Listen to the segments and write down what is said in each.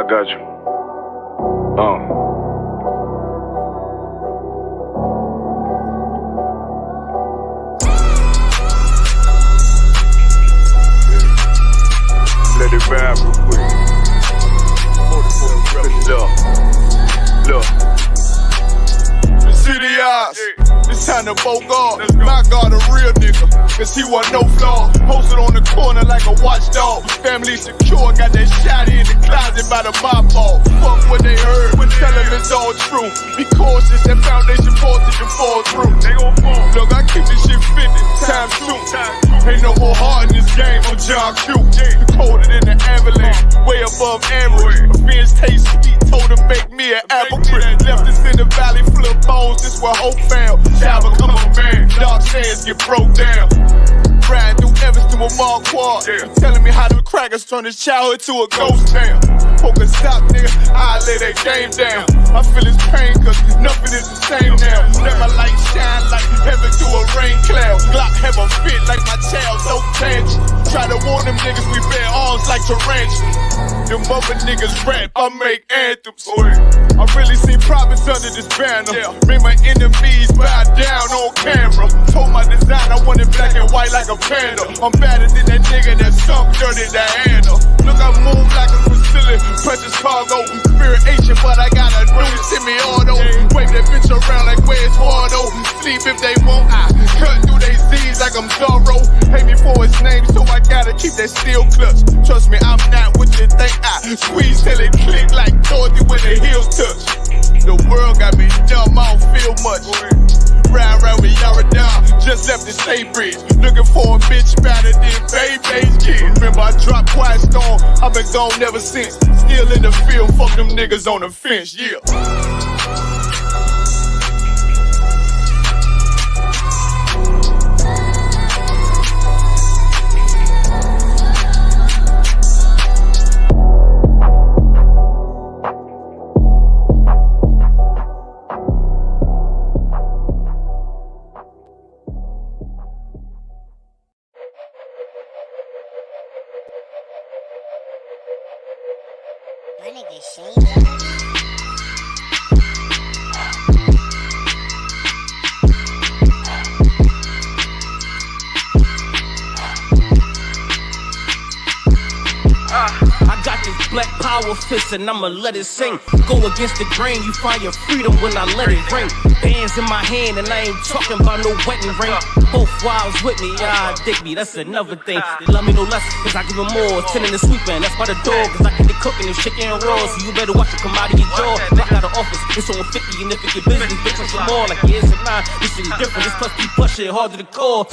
got you. Let it vibe real quick. Look. The city eyes. It's time to Bogart. My God, a real nigga. Cause he wasn't no flaw. Posted on the corner like a watchdog. Family secure, got that shot in the closet by the mob ball. Fuck what they heard, tell them it's all true. Be cautious, that foundation faulty to fall through. Look, I keep this shit 50 times 2. Ain't no more heart in this game, I'm John Q. Colder than the avalanche, way above average. Offense taste sweet, told him make me an apple tree. Left us in the valley full of bones, this where hope found. Child become a man, dark sands get broke down. Riding through Evanston with Mark Quad. Telling me how them crackers turn his childhood to a ghost town. Poker stop, nigga, I lay that game down. I feel his pain, cause nothing is the same now. Let my light shine like heaven through a rain cloud. Glock have a fit like my child, so tangent. Try to warn them niggas, we bear arms like tarantula. Them other niggas rap, I make anthems. I really seen prophets under this banner. Made my enemies bow down on camera. Told my design I wanted black and white like a panda. I'm better than that nigga that sunk dirty Diana. Look, I move like a Brazilian, precious cargo. Spirit ancient, but I got a new semi-auto. Wave that bitch around like where's Waldo. Sleep if they won't, I cut through they Z's like I'm Zorro. Hate me for his name, so I gotta keep that steel clutch. Trust me, I'm not what you think. I squeeze till it click like Dorothy when the heels touch. The world got me dumb, I don't feel much. Ride around with Yara, just left the state bridge. Looking for a bitch better than Baby's kid. Remember I dropped Quiet Storm, I've been gone ever since. Still in the field, fuck them niggas on the fence, yeah. Black power fist and I'ma let it sing. Go against the grain, you find your freedom when I let it ring. Bands in my hand and I ain't talking about no wedding ring. Both wives with me, yeah, dig me, that's another thing. They love me no less, cause I give them more. Tending and sweeping, that's by the door, cause I get the cooking and chicken and raw. So you better watch it come out of your jaw. Block out of office, it's on 50 and if it get business, bitch, on some more. Like yes and nah, this shit is different, this plus keep pushing hard to the core.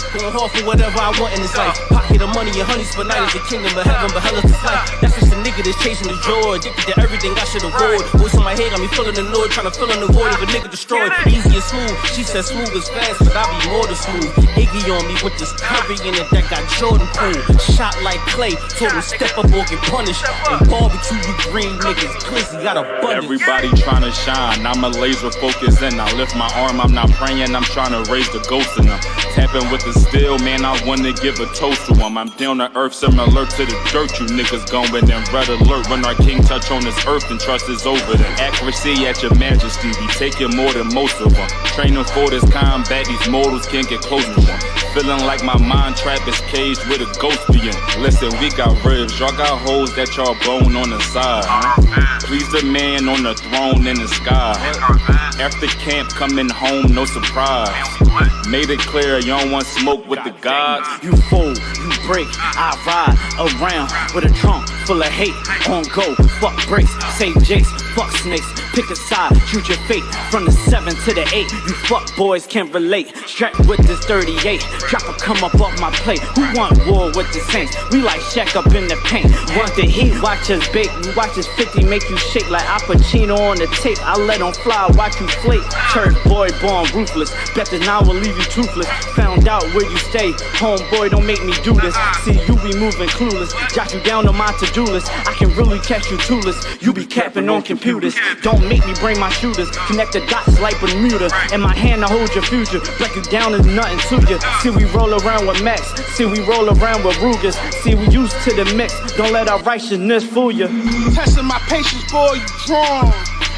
Going hard for whatever I want in this life. Pocket of money and honeys for night is the kingdom of heaven, but hell is this life. That's just a nigga that's chasing the joy, addicted to everything I should avoid. Voice in my head got me feeling annoyed, trying to fill in the void of a nigga destroyed. Easy and smooth, she said smooth is fast, but I be more than smooth. Iggy on me with this curry in it that got Jordan pool. Shot like clay, told him step up or get punished. And barbecue you green niggas, Quincy got abundance. Everybody trying to shine, I'm a laser focus and I lift my arm, I'm not praying, I'm trying to raise the ghost in them. Tapping with the still, man, I wanna give a toast to them. I'm down to earth, similar to the dirt. You niggas going in red alert. When our king touch on this earth, and trust is over them. Accuracy at your majesty, we taking more than most of them. Training for this combat, these mortals can't get close to them. Feeling like my mind trap is caged with a ghost being. Listen, we got ribs, y'all got holes that y'all bone on the side. Please the man on the throne in the sky. After camp, coming home, no surprise. Made it clear, you don't want smoke with the gods. You fold, you break, I ride around with a trunk full of hate. On go, fuck breaks, save jakes, fuck snakes. Pick a side, choose your fate. From the 7 to the 8, you fuck boys can't relate. Strapped with this 38, drop a come up off my plate. Who want war with the Saints? We like Shaq up in the paint. Want the heat, watch us bake. We watch us 50 make you shake like Al Pacino on the tape. I let 'em fly, watch you flake. Church boy born ruthless, bet that now will leave you toothless. Found out where you stay. Homeboy, don't make me do this. See, you be moving clueless. Jot you down on my to-do list. I can really catch you tooless. You be capping on computers. Don't make me bring my shooters. Connect the dots like Bermuda. In my hand to hold your future. Break you down is nothing to you. See, we roll around with Max. See, we roll around with Rugas. See, we used to the mix. Don't let our righteousness fool you. Testing my patience, boy, you drawn.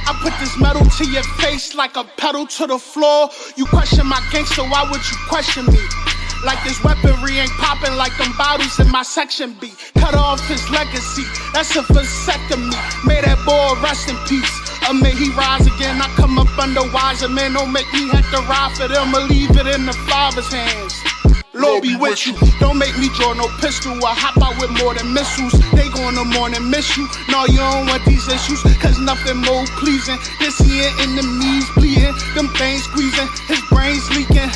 I put this metal to your face like a pedal to the floor. You question my gangster, why would you question me? Like this weaponry ain't popping like them bottles in my section B. Cut off his legacy, that's a vasectomy. May that boy rest in peace, or may he rise again. I come up under wiser men, don't make me have to ride for them or leave it in the Father's hands. Lord be with you, don't make me draw no pistol. I hop out with more than missiles. They gonna morning miss you. No, you don't want these issues, cause nothing more pleasing. This here enemies bleeding, them things squeezing, his brains leaking.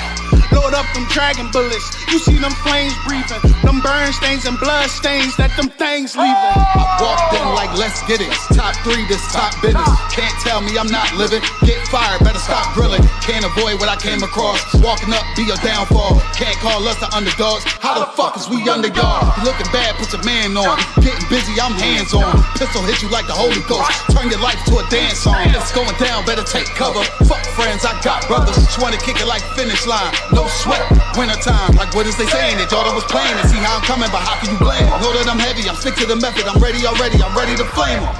Load up them dragon bullets, you see them flames breathing, them burn stains and blood stains that them things leaving. I walked in like let's get it, top 3 this top business. Can't tell me I'm not living, get fired, better stop grilling. Can't avoid what I came across, walking up be a downfall. Can't call us the underdogs, how the fuck is we under y'all? You looking bad, put your man on, getting busy, I'm hands on. Pistol hit you like the Holy Ghost, turn your life to a dance song. It's going down, better take cover, fuck friends, I got brothers. Just wanna kick it like finish line, no sweat, winter time. Like what is they saying? They thought I was playing and see how I'm coming, but how can you blame? Know that I'm heavy, I'm stick to the method, I'm ready already, I'm ready to flame them.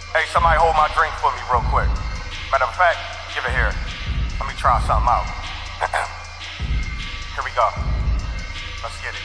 Hey, somebody hold my drink for me real quick. Matter of fact, give it here. Let me try something out. Here we go. Let's get it.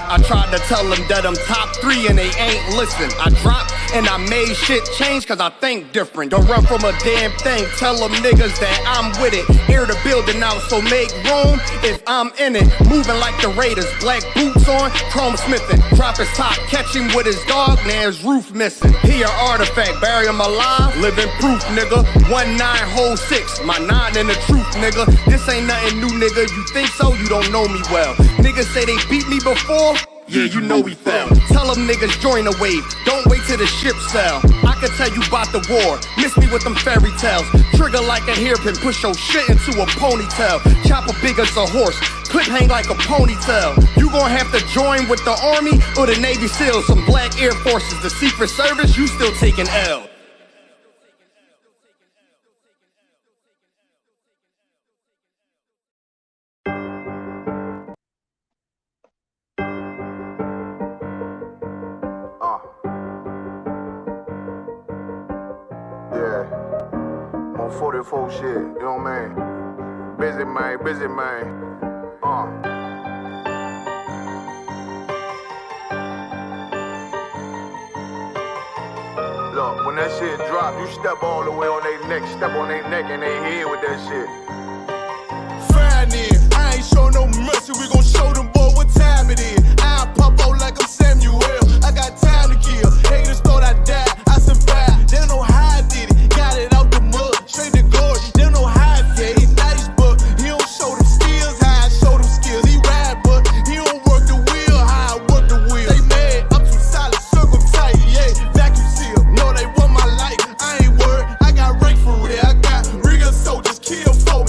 I tried to tell them that I'm top 3 and they ain't listen. I dropped and I made shit change cause I think different. Don't run from a damn thing, tell them niggas that I'm with it. Air the building out, so make room if I'm in it. Moving like the Raiders, black boots on, chrome smithing. Drop his top, catch him with his dog, now his roof missing. He an artifact, bury him alive, living proof nigga. 1906, my 9 in the truth nigga. This ain't nothing new nigga, you think so, you don't know me well. Niggas say they beat me before, yeah, you know we fell. Tell them niggas join the wave, don't wait till the ship sail. I can tell you about the war, miss me with them fairy tales. Trigger like a hairpin, push your shit into a ponytail. Chopper big as a horse, clip hang like a ponytail. You gon' have to join with the Army or the Navy SEALs. Some black Air Forces, the Secret Service, you still taking L. Yeah, I'm on 44 shit, you know what I mean? Busy man. Look, when that shit drop, you step all the way on their neck, step on their neck and their head with that shit. Fine, I ain't show no mercy, we gon' show them boy what time it is. I pop out like I'm Samuel, I got time to kill. Haters thought I died, I survived. They don't know how I did it, got it out the mud, straight to glory. They don't know how I did it. He nice, but he don't show them skills, how I show them skills. He ride, but he don't work the wheel, how I work the wheel. They mad, I'm too solid, circle tight, yeah, vacuum seal. No, they want my life, I ain't worried, I got rank for real. I got real soldiers kill for me.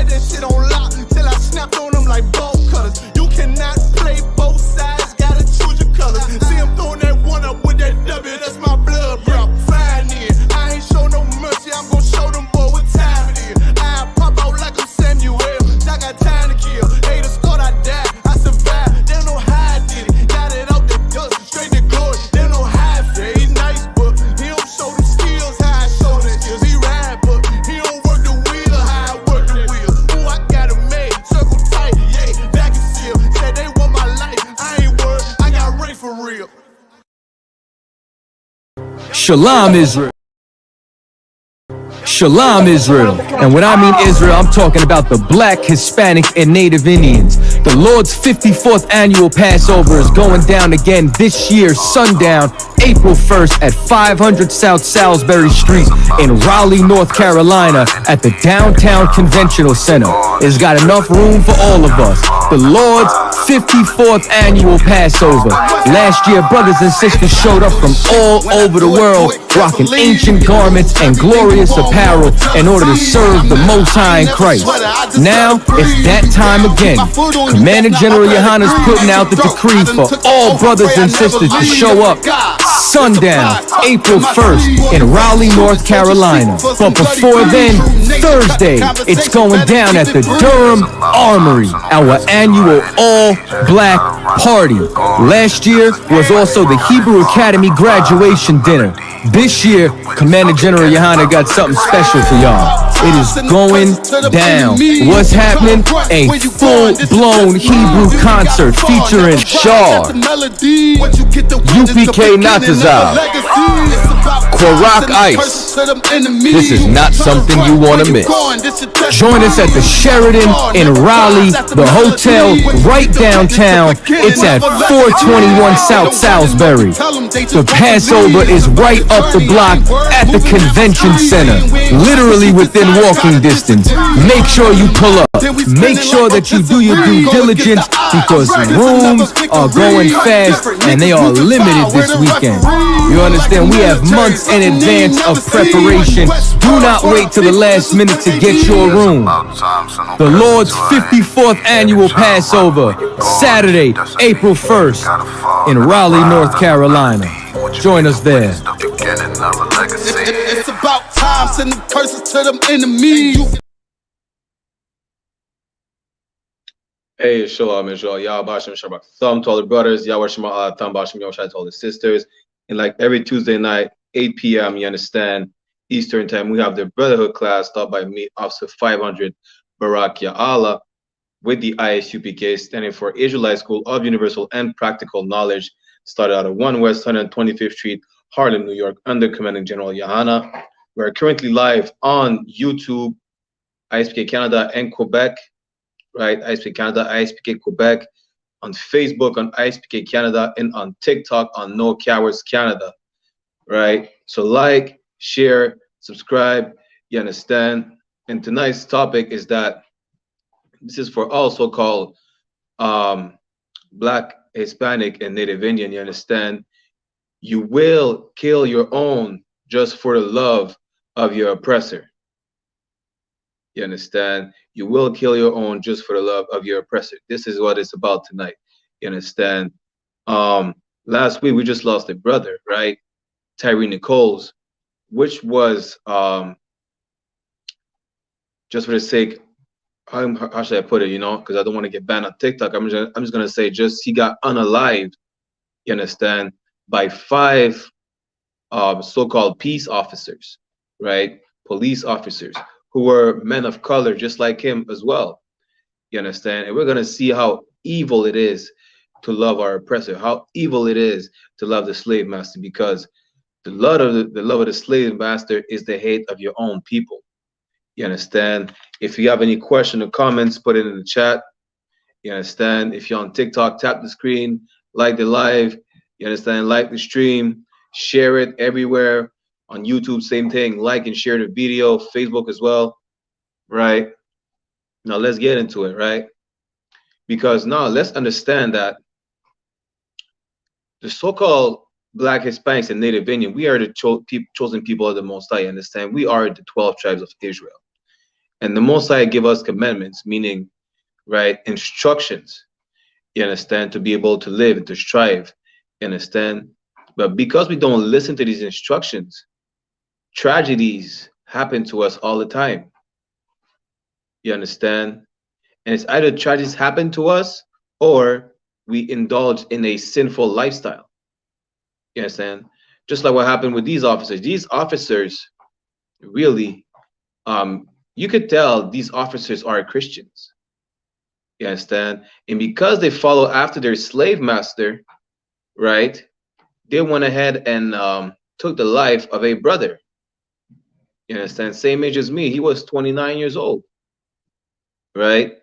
had that shit on lock till I snapped on them like bolt cutters. You cannot play both sides, gotta choose your colors. See him throwing that one up with that W, that's my blood, bro. Fine in. I ain't show no mercy, I'm gon' show them boy what time it is. I pop out like I'm Samuel, I got time to kill. Haters thought I died, I survived. They don't know how I did it. Got it out the dust, straight to glory. They don't know how I feel. He nice, but he don't show them skills how I show them skills. He ride, but he don't work the wheel how I work the wheel. Ooh, I got it made, circle tight, yeah, back and seal. Said they want my life, I ain't worried, I got Ray for real. Shalom, Israel. Shalom, Israel. And when I mean Israel, I'm talking about the Black, Hispanic, and Native Indians. The Lord's 54th annual Passover is going down again this year, sundown, April 1st at 500 South Salisbury Street in Raleigh, North Carolina at the Downtown Conventional Center. It's got enough room for all of us. The Lord's 54th annual Passover. Last year, brothers and sisters showed up from all over the world, rocking ancient garments and glorious apparel in order to serve the Most High in Christ. Now, it's that time again. Commander General YAHANNA's putting out the decree for all brothers and sisters to show up sundown, April 1st in Raleigh, North Carolina. But before then, Thursday, it's going down at the Durham Armory, our annual all-black party. Last year was also the Hebrew Academy graduation dinner. This year, Commander General YAHANNA got something special for y'all. It is going down. What's happening? A full-blown Hebrew concert featuring Shah, U.P.K. Natazal, Kwarak Ice. This is not something you want to miss. Join us at the Sheridan in Raleigh, the hotel right downtown. It's at 421 South Salisbury. The Passover is right up the block at the convention center, literally within walking distance. Make sure you pull up. Make sure that you do your due diligence because rooms are going fast and they are limited this weekend. You understand? We have months in advance of preparation. Do not wait till the last minute to get your room. The Lord's 54th annual Passover, Saturday, April 1st in Raleigh, North Carolina. Join us there. It's about time, send the curses to them enemies. Hey, Shalom, Israel. Yah Bashem Shabbat Thumb to all the brothers. Yah Bashem Thumb Bashem Yoshai to all the sisters. And like every Tuesday night, 8 p.m., you understand, Eastern time, we have the Brotherhood class taught by me, Officer 500 Barak Ya'ala, with the I.S.U.P.K, standing for Israelite School of Universal and Practical Knowledge, started out of 1 West 125th Street, Harlem, New York, under Commanding General YAHANNA. We're currently live on YouTube, I.S.U.P.K Canada and Quebec, right? I.S.U.P.K Canada, I.S.U.P.K Quebec, on Facebook, on I.S.U.P.K Canada, and on TikTok, on No Cowards Canada, right? So like, share, subscribe, you understand? And tonight's topic is that this is for all so-called Black, Hispanic, and Native Indian, you understand? You will kill your own just for the love of your oppressor. You understand? You will kill your own just for the love of your oppressor. This is what it's about tonight. You understand? Last week we just lost a brother, right? Tyree Nichols, which was just for the sake, how should I put it, you know, because I don't want to get banned on TikTok. I'm just gonna say just he got unalived, you understand, by 5 so-called peace officers, right? Police officers who were men of color just like him as well. You understand? And we're gonna see how evil it is to love our oppressor, how evil it is to love the slave master, because the love of the slave master is the hate of your own people. You understand? If you have any question or comments, put it in the chat. You understand? If you're on TikTok, tap the screen, like the live, you understand? Like the stream, share it everywhere. On YouTube, same thing, like and share the video, Facebook as well, right? Now let's get into it, right? Because now let's understand that the so-called Black, Hispanics, and Native Indian, we are the chosen people of the Most High, understand? We are the 12 tribes of Israel. And the Most High give us commandments, meaning, right, instructions, you understand, to be able to live and to strive, you understand? But because we don't listen to these instructions, tragedies happen to us all the time, you understand? And it's either tragedies happen to us or we indulge in a sinful lifestyle, you understand? Just like what happened with these officers. These officers really, you could tell these officers are Christians. You understand? And because they follow after their slave master, right? They went ahead and took the life of a brother. You understand? Same age as me. He was 29 years old, right?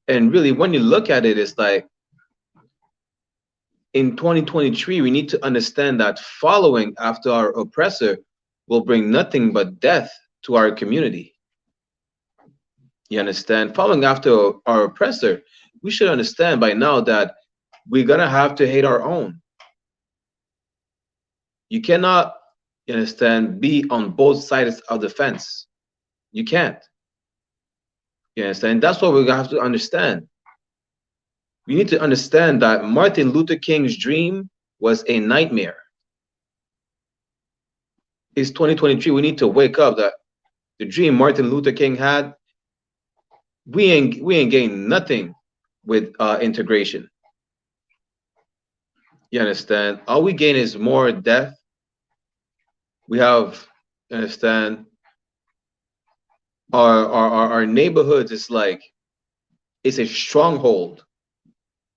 And really, when you look at it, it's like in 2023, we need to understand that following after our oppressor will bring nothing but death to our community. You understand? Following after our oppressor, we should understand by now that we're gonna have to hate our own. You cannot, you understand, be on both sides of the fence. You can't. You understand? That's what we have to understand. We need to understand that Martin Luther King's dream was a nightmare. It's 2023. We need to wake up that the dream Martin Luther King had, we ain't gained nothing with integration. You understand? All we gain is more death. We have, you understand, our neighborhoods is like, it's a stronghold,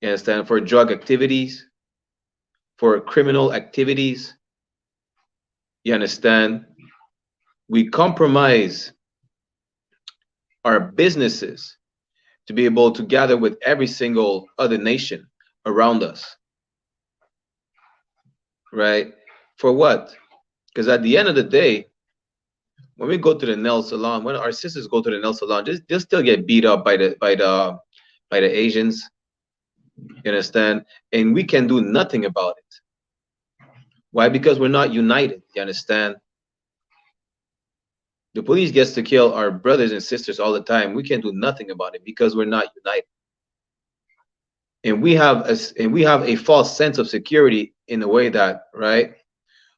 you understand, for drug activities, for criminal activities. You understand? We compromise our businesses to be able to gather with every single other nation around us, right? For what? Because at the end of the day, when we go to the nail salon, when our sisters go to the nail salon, they'll still get beat up by the Asians. You understand? And we can do nothing about it. Why? Because we're not united. You understand? The police gets to kill our brothers and sisters all the time. We can't do nothing about it because we're not united. And we have a false sense of security in a way that, right?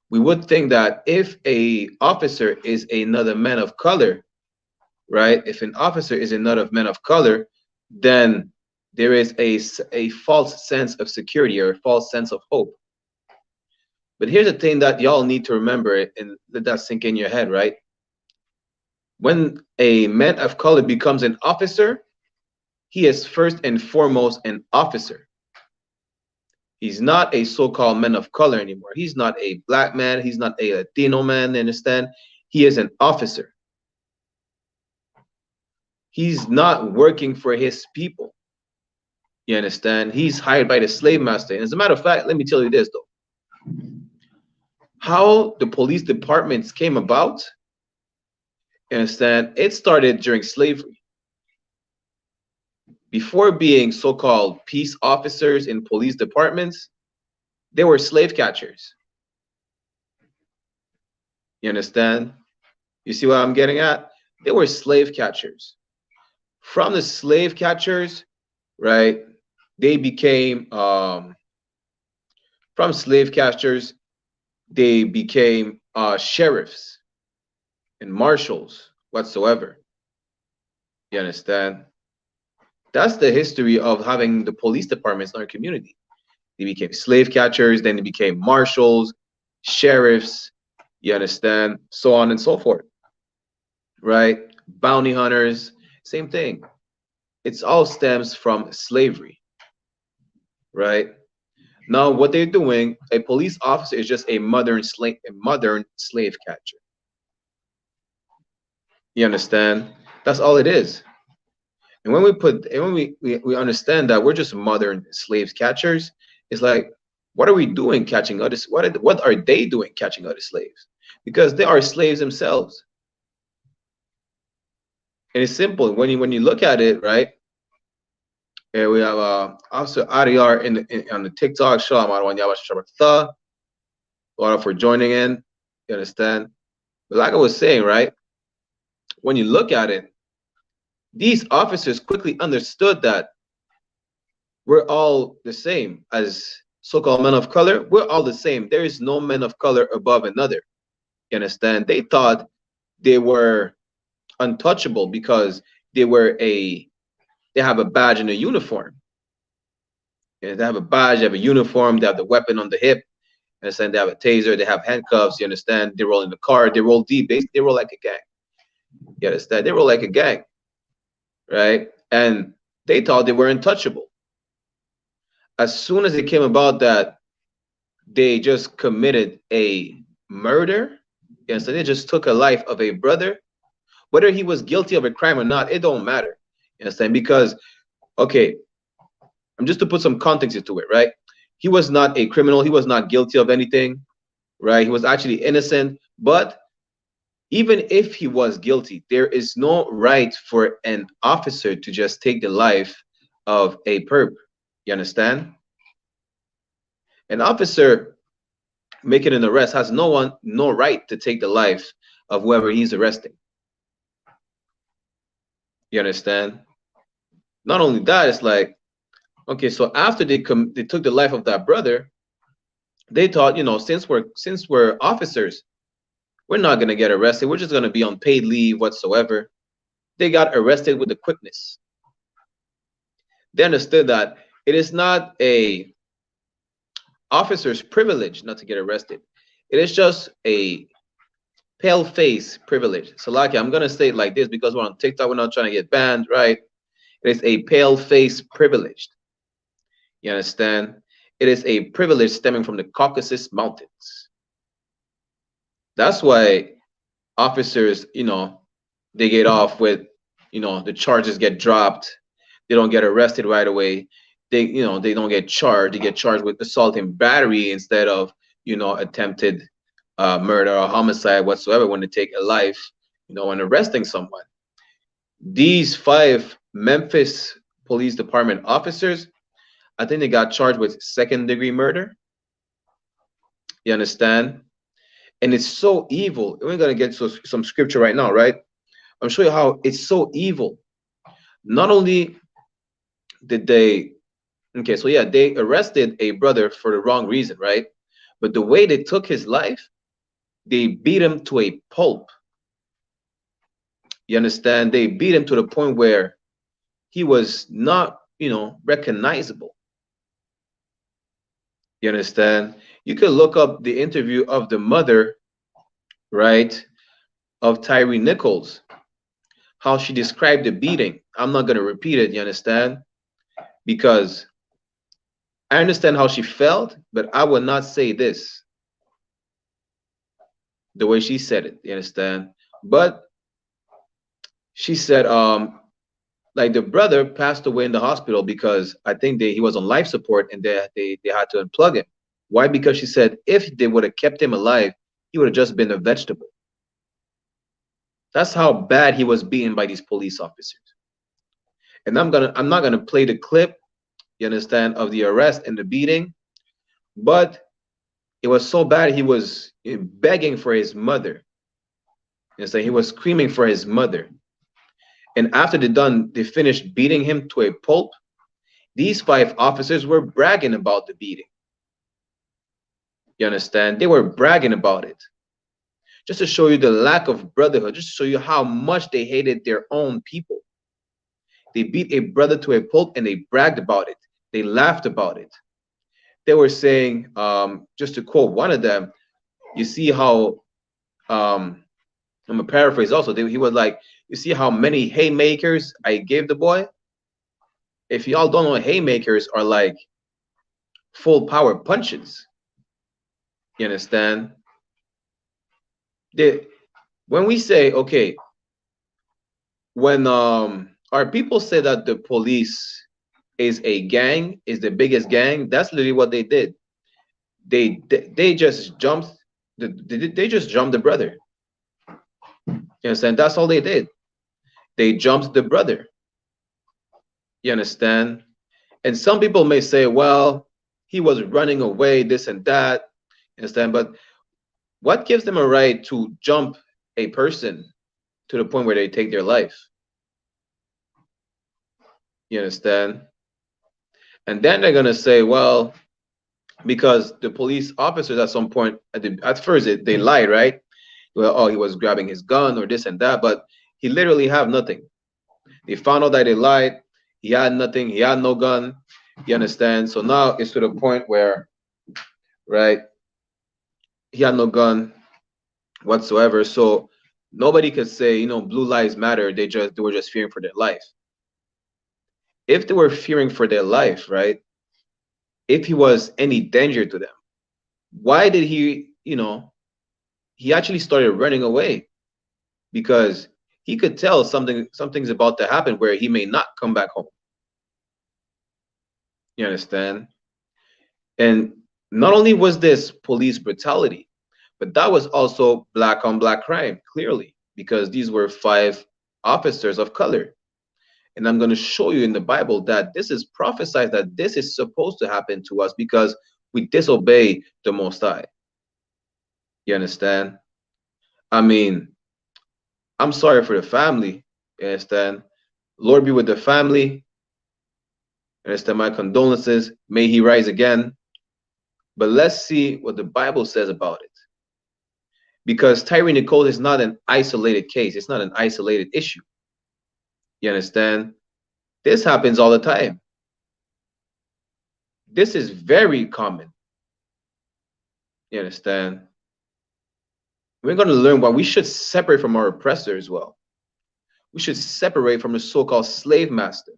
We would think that if a officer is another man of color, right? If an officer is another man of color, then there is a false sense of security or a false sense of hope. But here's the thing that y'all need to remember and let that sink in your head, right? When a man of color becomes an officer, he is first and foremost an officer. He's not a so-called man of color anymore. He's not a black man. He's not a Latino man, understand? He is an officer. He's not working for his people. You understand? He's hired by the slave master. And as a matter of fact, let me tell you this, though. How the police departments came about, you understand? It started during slavery. Before being so-called peace officers in police departments, they were slave catchers. You understand? You see what I'm getting at? They were slave catchers. From the slave catchers, right, they became, from slave catchers, they became sheriffs and marshals whatsoever. You understand? That's the history of having the police departments in our community. They became slave catchers, then they became marshals, sheriffs, you understand, so on and so forth, right? Bounty hunters, same thing. It's all stems from slavery, right? Now, what they're doing, a police officer is just a modern slave catcher. You understand? That's all it is. And when we understand that we're just modern slave catchers, it's like, what are we doing catching others? What are they doing catching other slaves? Because they are slaves themselves. And it's simple when you look at it, right? And we have Officer Adiyar on the TikTok. Shalom for joining in. You understand? But like I was saying, right? When you look at it, These officers quickly understood that we're all the same as so-called men of color. We're all the same. There is no men of color above another. You understand? They thought they were untouchable because they have a badge and a uniform. They have a badge, they have a uniform, they have the weapon on the hip. You understand? They have a taser, they have handcuffs. You understand? They roll in the car, they roll deep. They roll like a gang. You understand? They roll like a gang, right? And they thought they were untouchable. As soon as it came about that they just committed a murder, you understand? They just took a life of a brother, whether he was guilty of a crime or not, it don't matter. You understand? Because, okay, I'm just to put some context into it, right? He was not a criminal. He was not guilty of anything, right? He was actually innocent. But even if he was guilty, there is no right for an officer to just take the life of a perp. You understand? An officer making an arrest has no right to take the life of whoever he's arresting. You understand? Not only that, it's like, okay, so after they took the life of that brother, they thought, you know, since we're officers, we're not gonna get arrested. We're just gonna be on paid leave whatsoever. They got arrested with the quickness. They understood that it is not a officer's privilege not to get arrested. It is just a pale face privilege. So, like, I'm gonna say it like this because we're on TikTok. We're not trying to get banned, right? It is a pale face privilege. You understand? It is a privilege stemming from the Caucasus Mountains. That's why officers, you know, they get off with, you know, the charges get dropped. They don't get arrested right away. They, you know, they don't get charged. They get charged with assault and battery instead of, you know, attempted murder or homicide whatsoever when they take a life, you know, when arresting someone. These 5 Memphis Police Department officers, I think they got charged with 2nd-degree murder. You understand? And it's so evil. We're going to get to some scripture right now, right? I'm showing you how it's so evil. Not only did they, okay, so yeah, they arrested a brother for the wrong reason, right? But the way they took his life, they beat him to a pulp. You understand? They beat him to the point where he was not, you know, recognizable. You understand? You could look up the interview of the mother, right, of Tyree Nichols, how she described the beating. I'm not going to repeat it, you understand? Because I understand how she felt, but I would not say this the way she said it, you understand? But she said, like, the brother passed away in the hospital because I think he was on life support and they had to unplug him. Why? Because she said if they would have kept him alive, he would have just been a vegetable. That's how bad he was beaten by these police officers. And I'm not gonna play the clip, you understand, of the arrest and the beating, but it was so bad he was begging for his mother. You understand? He was screaming for his mother. And after they finished beating him to a pulp, these 5 officers were bragging about the beating. You understand? They were bragging about it. Just to show you the lack of brotherhood, just to show you how much they hated their own people. They beat a brother to a pulp and they bragged about it. They laughed about it. They were saying, just to quote one of them, you see how, I'm gonna paraphrase also, he was like, you see how many haymakers I gave the boy? If y'all don't know, haymakers are like full power punches. You understand? When we say, okay, when our people say that the police is a gang, is the biggest gang, that's literally what they did. They just jumped the brother. You understand? That's all they did. They jumped the brother. You understand? And some people may say, well, he was running away, this and that. You understand? But what gives them a right to jump a person to the point where they take their life? You understand? And then they're gonna say, well, because the police officers at some point, at first they lied, right? Well, oh, he was grabbing his gun or this and that, but he literally have nothing. They found out that they lied. He had nothing. He had no gun. You understand? So now it's to the point where, right, he had no gun whatsoever. So nobody could say, you know, blue lives matter. They were just fearing for their life. If they were fearing for their life, right? If he was any danger to them, why did he, you know, he actually started running away? Because he could tell something's about to happen where he may not come back home. You understand? And not only was this police brutality, but that was also black on black crime, clearly, because these were 5 officers of color. And I'm going to show you in the Bible that this is prophesied that this is supposed to happen to us because we disobey the Most High. You understand? I mean, I'm sorry for the family. You understand? Lord be with the family. You understand? My condolences. May he rise again. But let's see what the Bible says about it. Because Tyre Nichols is not an isolated case. It's not an isolated issue. You understand? This happens all the time. This is very common. You understand? We're going to learn why we should separate from our oppressor as well. We should separate from the so-called slave master.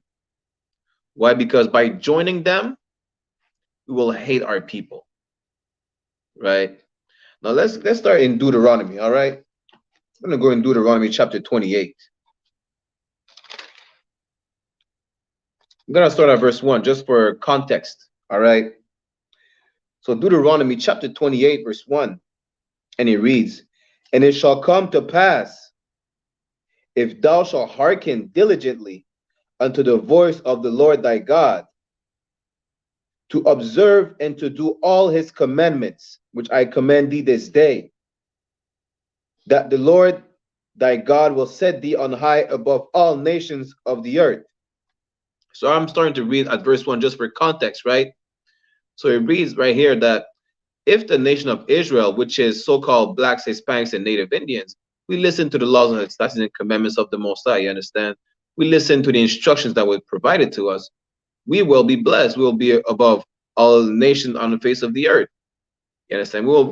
Why? Because by joining them, we will hate our people. Right? Now let's start in Deuteronomy, all right? I'm going to go in Deuteronomy chapter 28. I'm going to start at verse 1 just for context, all right? So Deuteronomy chapter 28, verse 1, and it reads, "And it shall come to pass, if thou shalt hearken diligently unto the voice of the Lord thy God, to observe and to do all his commandments, which I command thee this day, that the Lord thy God will set thee on high above all nations of the earth." So I'm starting to read at verse 1 just for context, right? So it reads right here that if the nation of Israel, which is so-called blacks, Hispanics, and Native Indians, we listen to the laws and statutes and commandments of the Most High, you understand? We listen to the instructions that were provided to us, we will be blessed. We will be above all nations on the face of the earth. You understand? We'll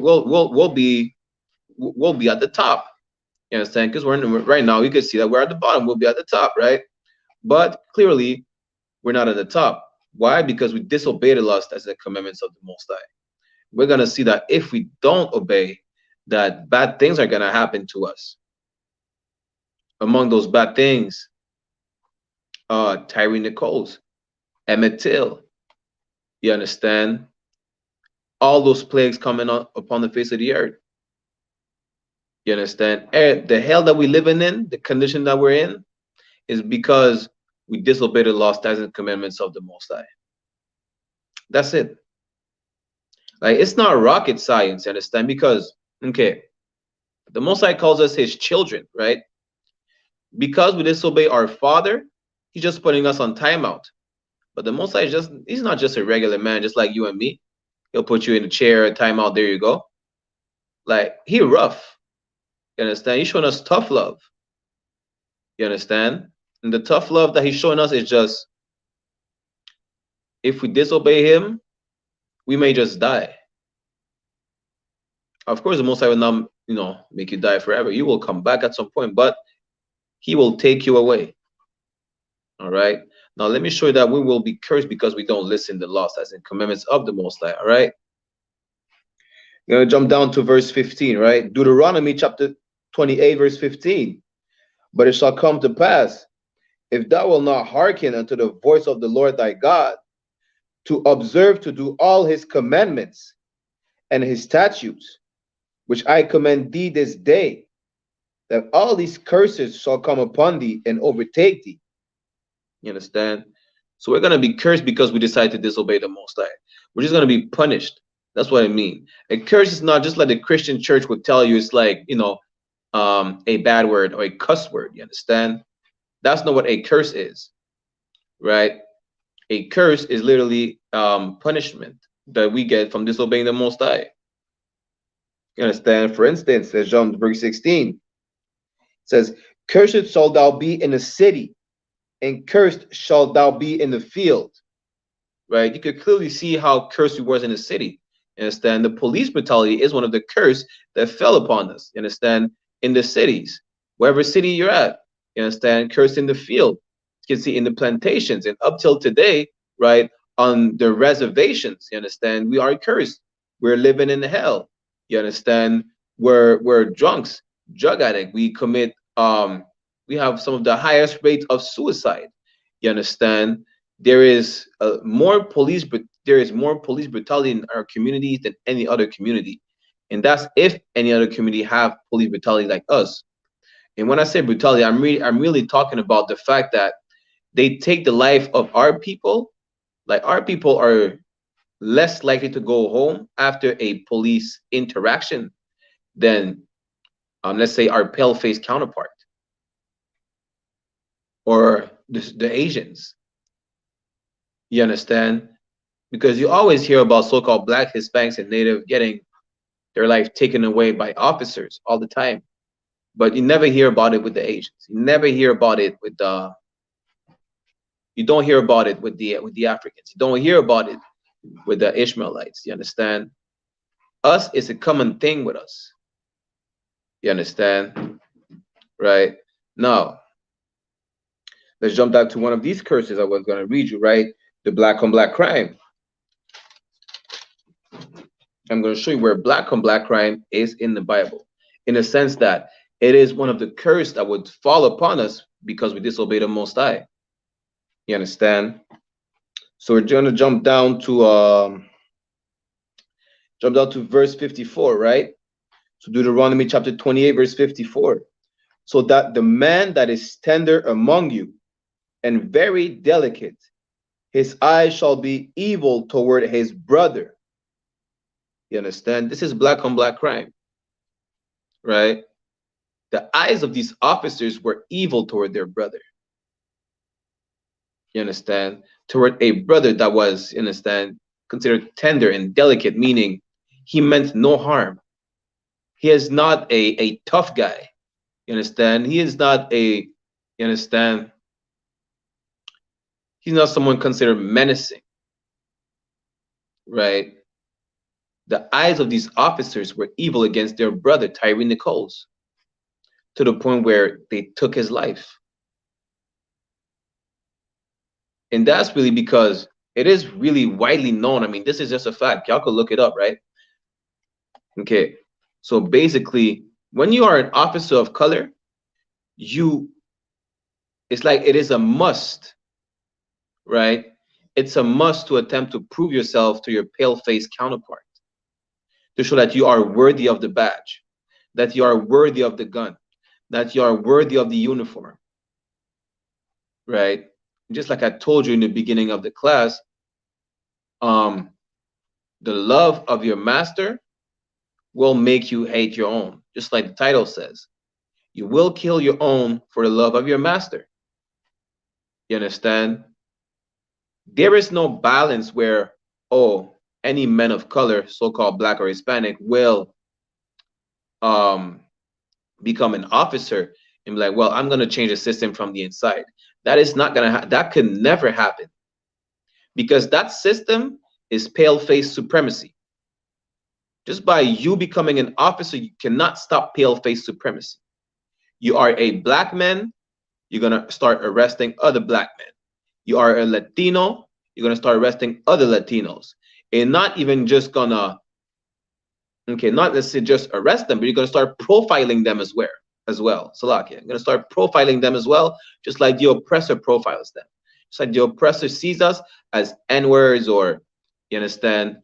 be at the top. You understand? Because right now you can see that we're at the bottom. We'll be at the top, right? But clearly, we're not at the top. Why? Because we disobey the laws as the commandments of the Most High. We're gonna see that if we don't obey, that bad things are gonna happen to us. Among those bad things, Tyre Nichols, Emmett Till, you understand? All those plagues coming upon the face of the earth. You understand? The hell that we living in, the condition that we're in, is because we disobey the laws, statutes, and commandments of the Most High. That's it. Like, it's not rocket science, you understand? Because, okay, the Most High calls us his children, right? Because we disobey our Father, he's just putting us on timeout. But the Most High he's not just a regular man, just like you and me. He'll put you in a chair, a timeout, there you go. Like, he rough. You understand? He's showing us tough love. You understand? And the tough love that he's showing us is just, if we disobey him, we may just die. Of course, the Most High will not, make you die forever. You will come back at some point, but he will take you away. All right? Now, let me show you that we will be cursed because we don't listen to the laws, as in commandments of the Most High. All right? I'm going to jump down to verse 15, right? Deuteronomy chapter 28, verse 15. "But it shall come to pass, if thou wilt not hearken unto the voice of the Lord thy God, to observe to do all his commandments and his statutes, which I command thee this day, that all these curses shall come upon thee and overtake thee." You understand? So we're going to be cursed because we decide to disobey the Most High. We're just going to be punished. That's what I mean. A curse is not just like the Christian church would tell you. It's like, a bad word or a cuss word. You understand? That's not what a curse is. right? A curse is literally punishment that we get from disobeying the Most High. You understand? For instance, as John verse 16 it says, "Cursed shalt thou be in the city, and cursed shalt thou be in the field." Right? You could clearly see how cursed we was in the city. You understand? The police brutality is one of the curse that fell upon us. You understand? In the cities, wherever city you're at, you understand? Cursed in the field. You can see in the plantations, and up till today, right, on the reservations, you understand? We are cursed. We're living in hell. You understand? We're drunks, drug addict. We commit we have some of the highest rates of suicide. You understand? There is more police, but there is more police brutality in our communities than any other community, and that's if any other community have police brutality like us. And when I say brutality, I'm really talking about the fact that they take the life of our people. Like, our people are less likely to go home after a police interaction than let's say our pale-faced counterpart or the Asians. You understand? Because you always hear about so-called Black, Hispanics, and Native getting their life taken away by officers all the time, but you never hear about it with the Asians. You never hear about it with the. You don't hear about it with the Africans. You don't hear about it with the Ishmaelites. You understand? Us is a common thing with us. You understand? Right? Now, let's jump back to one of these curses I was going to read you, right? The black on black crime. I'm going to show you where black on black crime is in the Bible, in the sense that it is one of the curse that would fall upon us because we disobey the Most High. You understand? So we're going to jump down to verse 54, right? So Deuteronomy chapter 28, verse 54. So that the man that is tender among you and very delicate, his eyes shall be evil toward his brother. You understand? This is black on black crime, right? The eyes of these officers were evil toward their brother. You understand? Toward a brother that was, you understand, considered tender and delicate, meaning he meant no harm. He is not a tough guy. You understand? He is not you understand? He's not someone considered menacing, right? The eyes of these officers were evil against their brother, Tyree Nichols, to the point where they took his life. And that's really because it is really widely known. I mean, this is just a fact. Y'all could look it up, right? Okay. So basically, when you are an officer of color, it's like it is a must, right? It's a must to attempt to prove yourself to your pale-faced counterpart, to show that you are worthy of the badge, that you are worthy of the gun, that you are worthy of the uniform, right? Just like I told you in the beginning of the class, the love of your master will make you hate your own. Just like the title says, you will kill your own for the love of your master. You understand? There is no balance where, oh, any men of color, so-called Black or Hispanic, will become an officer and be like, well, I'm going to change the system from the inside. That is not going to that could never happen, because that system is pale-face supremacy. Just by you becoming an officer, you cannot stop pale-face supremacy. You are a Black man, you're going to start arresting other Black men. You are a Latino, you're going to start arresting other Latinos. And not even just gonna, okay, not necessarily just arrest them, but you're going to start profiling them as well. Salakia, you're going to start profiling them as well, just like the oppressor profiles them. Just like the oppressor sees us as N-words, or, you understand,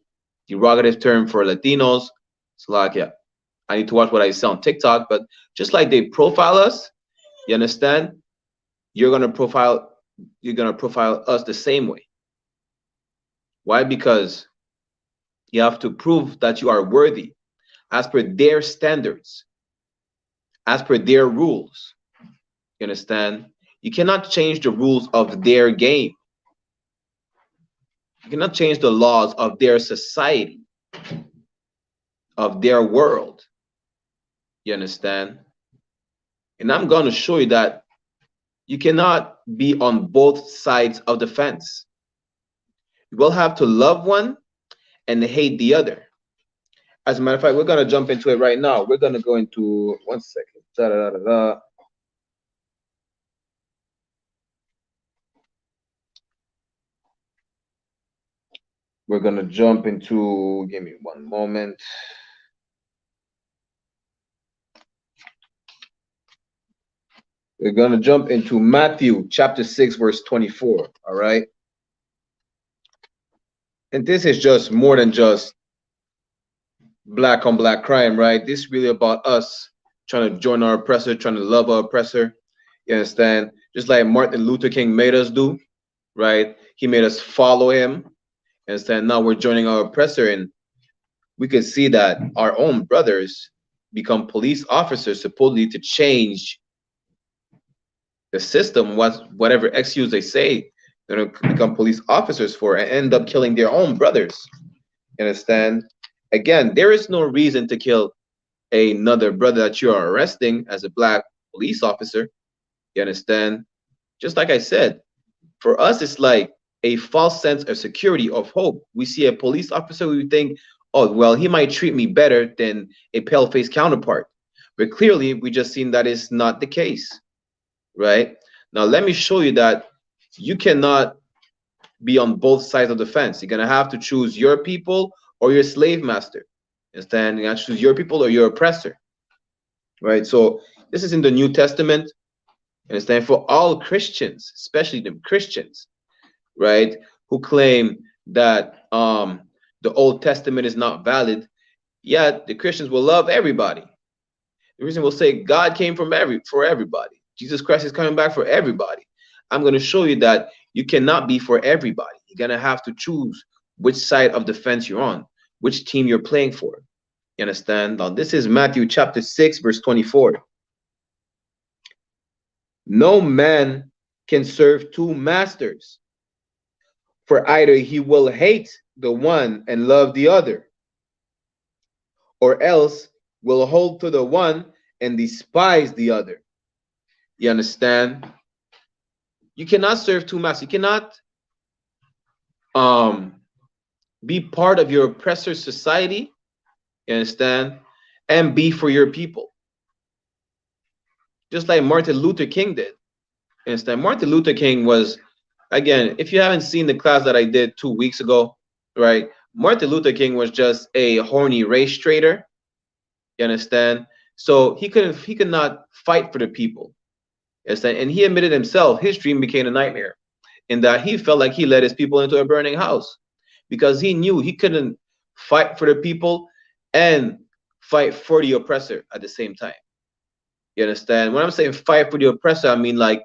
derogative term for Latinos. Salakia, I need to watch what I say on TikTok, but just like they profile us, you understand, you're going to profile us the same way. Why? Because you have to prove that you are worthy as per their standards, as per their rules. You understand? You cannot change the rules of their game. You cannot change the laws of their society, of their world. You understand? And I'm going to show you that you cannot be on both sides of the fence. You will have to love one and hate the other. As a matter of fact, we're going to jump into it right now. We're going to go into, one second. We're going to jump into, give me one moment. We're going to jump into Matthew chapter 6, verse 24. All right. And this is just more than just black on black crime, right? This is really about us trying to join our oppressor, trying to love our oppressor. You understand? Just like Martin Luther King made us do, right? He made us follow him. You understand? Now we're joining our oppressor, and we can see that our own brothers become police officers supposedly to change the system, whatever excuse they say, they're going to become police officers for and end up killing their own brothers. You understand? Again, there is no reason to kill another brother that you are arresting as a black police officer. You understand? Just like I said, for us, it's like a false sense of security, of hope. We see a police officer, we think, oh, well, he might treat me better than a pale-faced counterpart. But clearly, we just seen that is not the case, right? Now, let me show you that you cannot be on both sides of the fence. You're going to have to choose your people or your slave master. Understand? You have to choose your people or your oppressor, right? So this is in the New Testament. Understand? For all Christians, especially the Christians, right, who claim that the Old Testament is not valid, yet the Christians will love everybody. The reason we'll say God came for everybody. Jesus Christ is coming back for everybody. I'm going to show you that you cannot be for everybody. You're going to have to choose which side of the fence you're on, which team you're playing for. You understand? Now, this is Matthew chapter 6, verse 24. No man can serve two masters, for either he will hate the one and love the other, or else will hold to the one and despise the other. You understand? You cannot serve two masters. You cannot be part of your oppressor's society, you understand, and be for your people. Just like Martin Luther King did. You understand? Martin Luther King was, again, if you haven't seen the class that I did 2 weeks ago, right? Martin Luther King was just a horny race trader. You understand? So he could not fight for the people. You understand? And he admitted himself, his dream became a nightmare, in that he felt like he led his people into a burning house because he knew he couldn't fight for the people and fight for the oppressor at the same time. You understand? When I'm saying fight for the oppressor, I mean like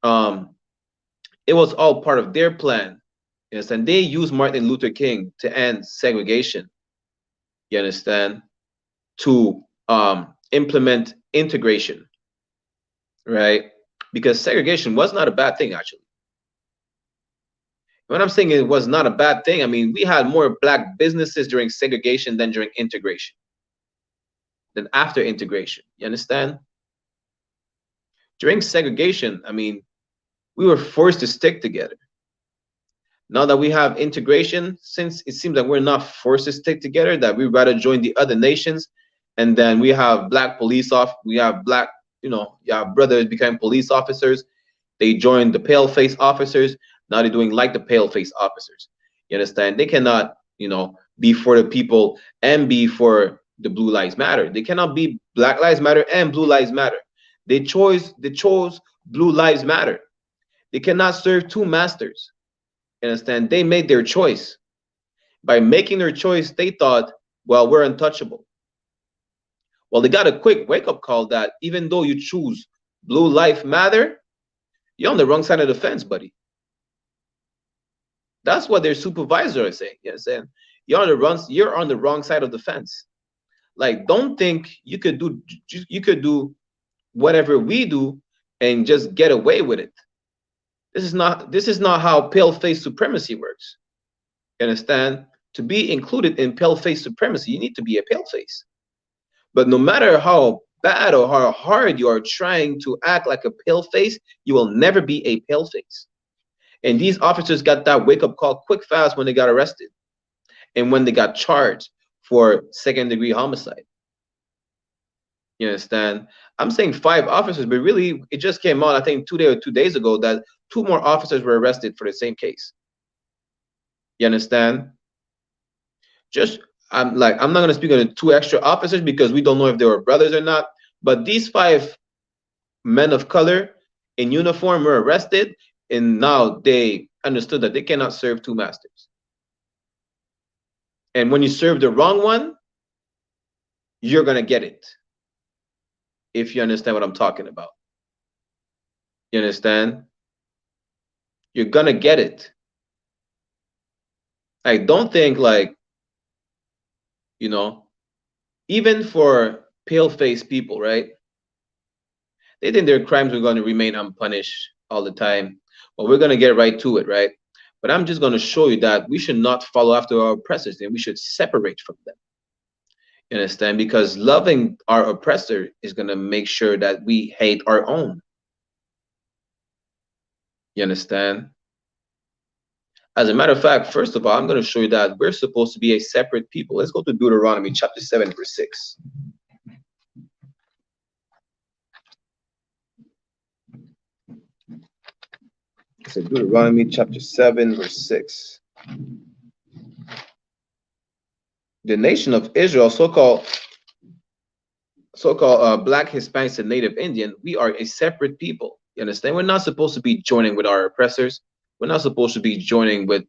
it was all part of their plan. You understand? They used Martin Luther King to end segregation. You understand? To implement integration, right? Because segregation was not a bad thing, actually. When I'm saying it was not a bad thing, I mean, we had more black businesses during segregation than during integration, than after integration. You understand? During segregation, I mean, we were forced to stick together. Now that we have integration, since it seems that we're not forced to stick together, that we rather join the other nations, and then we have black police we have black, brothers become police officers. They join the pale face officers. Now they're doing like the pale face officers. You understand? They cannot, be for the people and be for the Blue Lives Matter. They cannot be Black Lives Matter and Blue Lives Matter. They chose Blue Lives Matter. They cannot serve two masters. You understand? They made their choice. By making their choice, they thought, well, we're untouchable. Well, they got a quick wake-up call that even though you choose Blue Lives Matter, you're on the wrong side of the fence, buddy. That's what their supervisor is saying. You understand? You're on the wrong side of the fence. Like, don't think you could do whatever we do and just get away with it. This is not how pale-face supremacy works. You understand? To be included in pale-face supremacy, you need to be a pale-face. But no matter how bad or how hard you are trying to act like a pale-face, you will never be a pale-face. And these officers got that wake-up call quick fast when they got arrested and when they got charged for second-degree homicide. You understand? I'm saying 5 officers, but really it just came out, I think 2 days ago, that 2 more officers were arrested for the same case. You understand? I'm not going to speak on the 2 extra officers because we don't know if they were brothers or not, but these 5 men of color in uniform were arrested, and now they understood that they cannot serve 2 masters. And when you serve the wrong one, you're going to get it. If you understand what I'm talking about. You understand? You're going to get it. I don't think, like, you know, even for pale-faced people, right? They think their crimes are going to remain unpunished all the time. Well, we're going to get right to it, right? But I'm just going to show you that we should not follow after our oppressors, and we should separate from them. You understand? Because loving our oppressor is going to make sure that we hate our own. You understand? As a matter of fact, first of all, I'm going to show you that we're supposed to be a separate people. Let's go to Deuteronomy chapter 7, verse 6. So Deuteronomy chapter 7, verse 6. The nation of Israel, so-called Black, Hispanics, and Native Indian, we are a separate people. You understand? We're not supposed to be joining with our oppressors. We're not supposed to be joining with,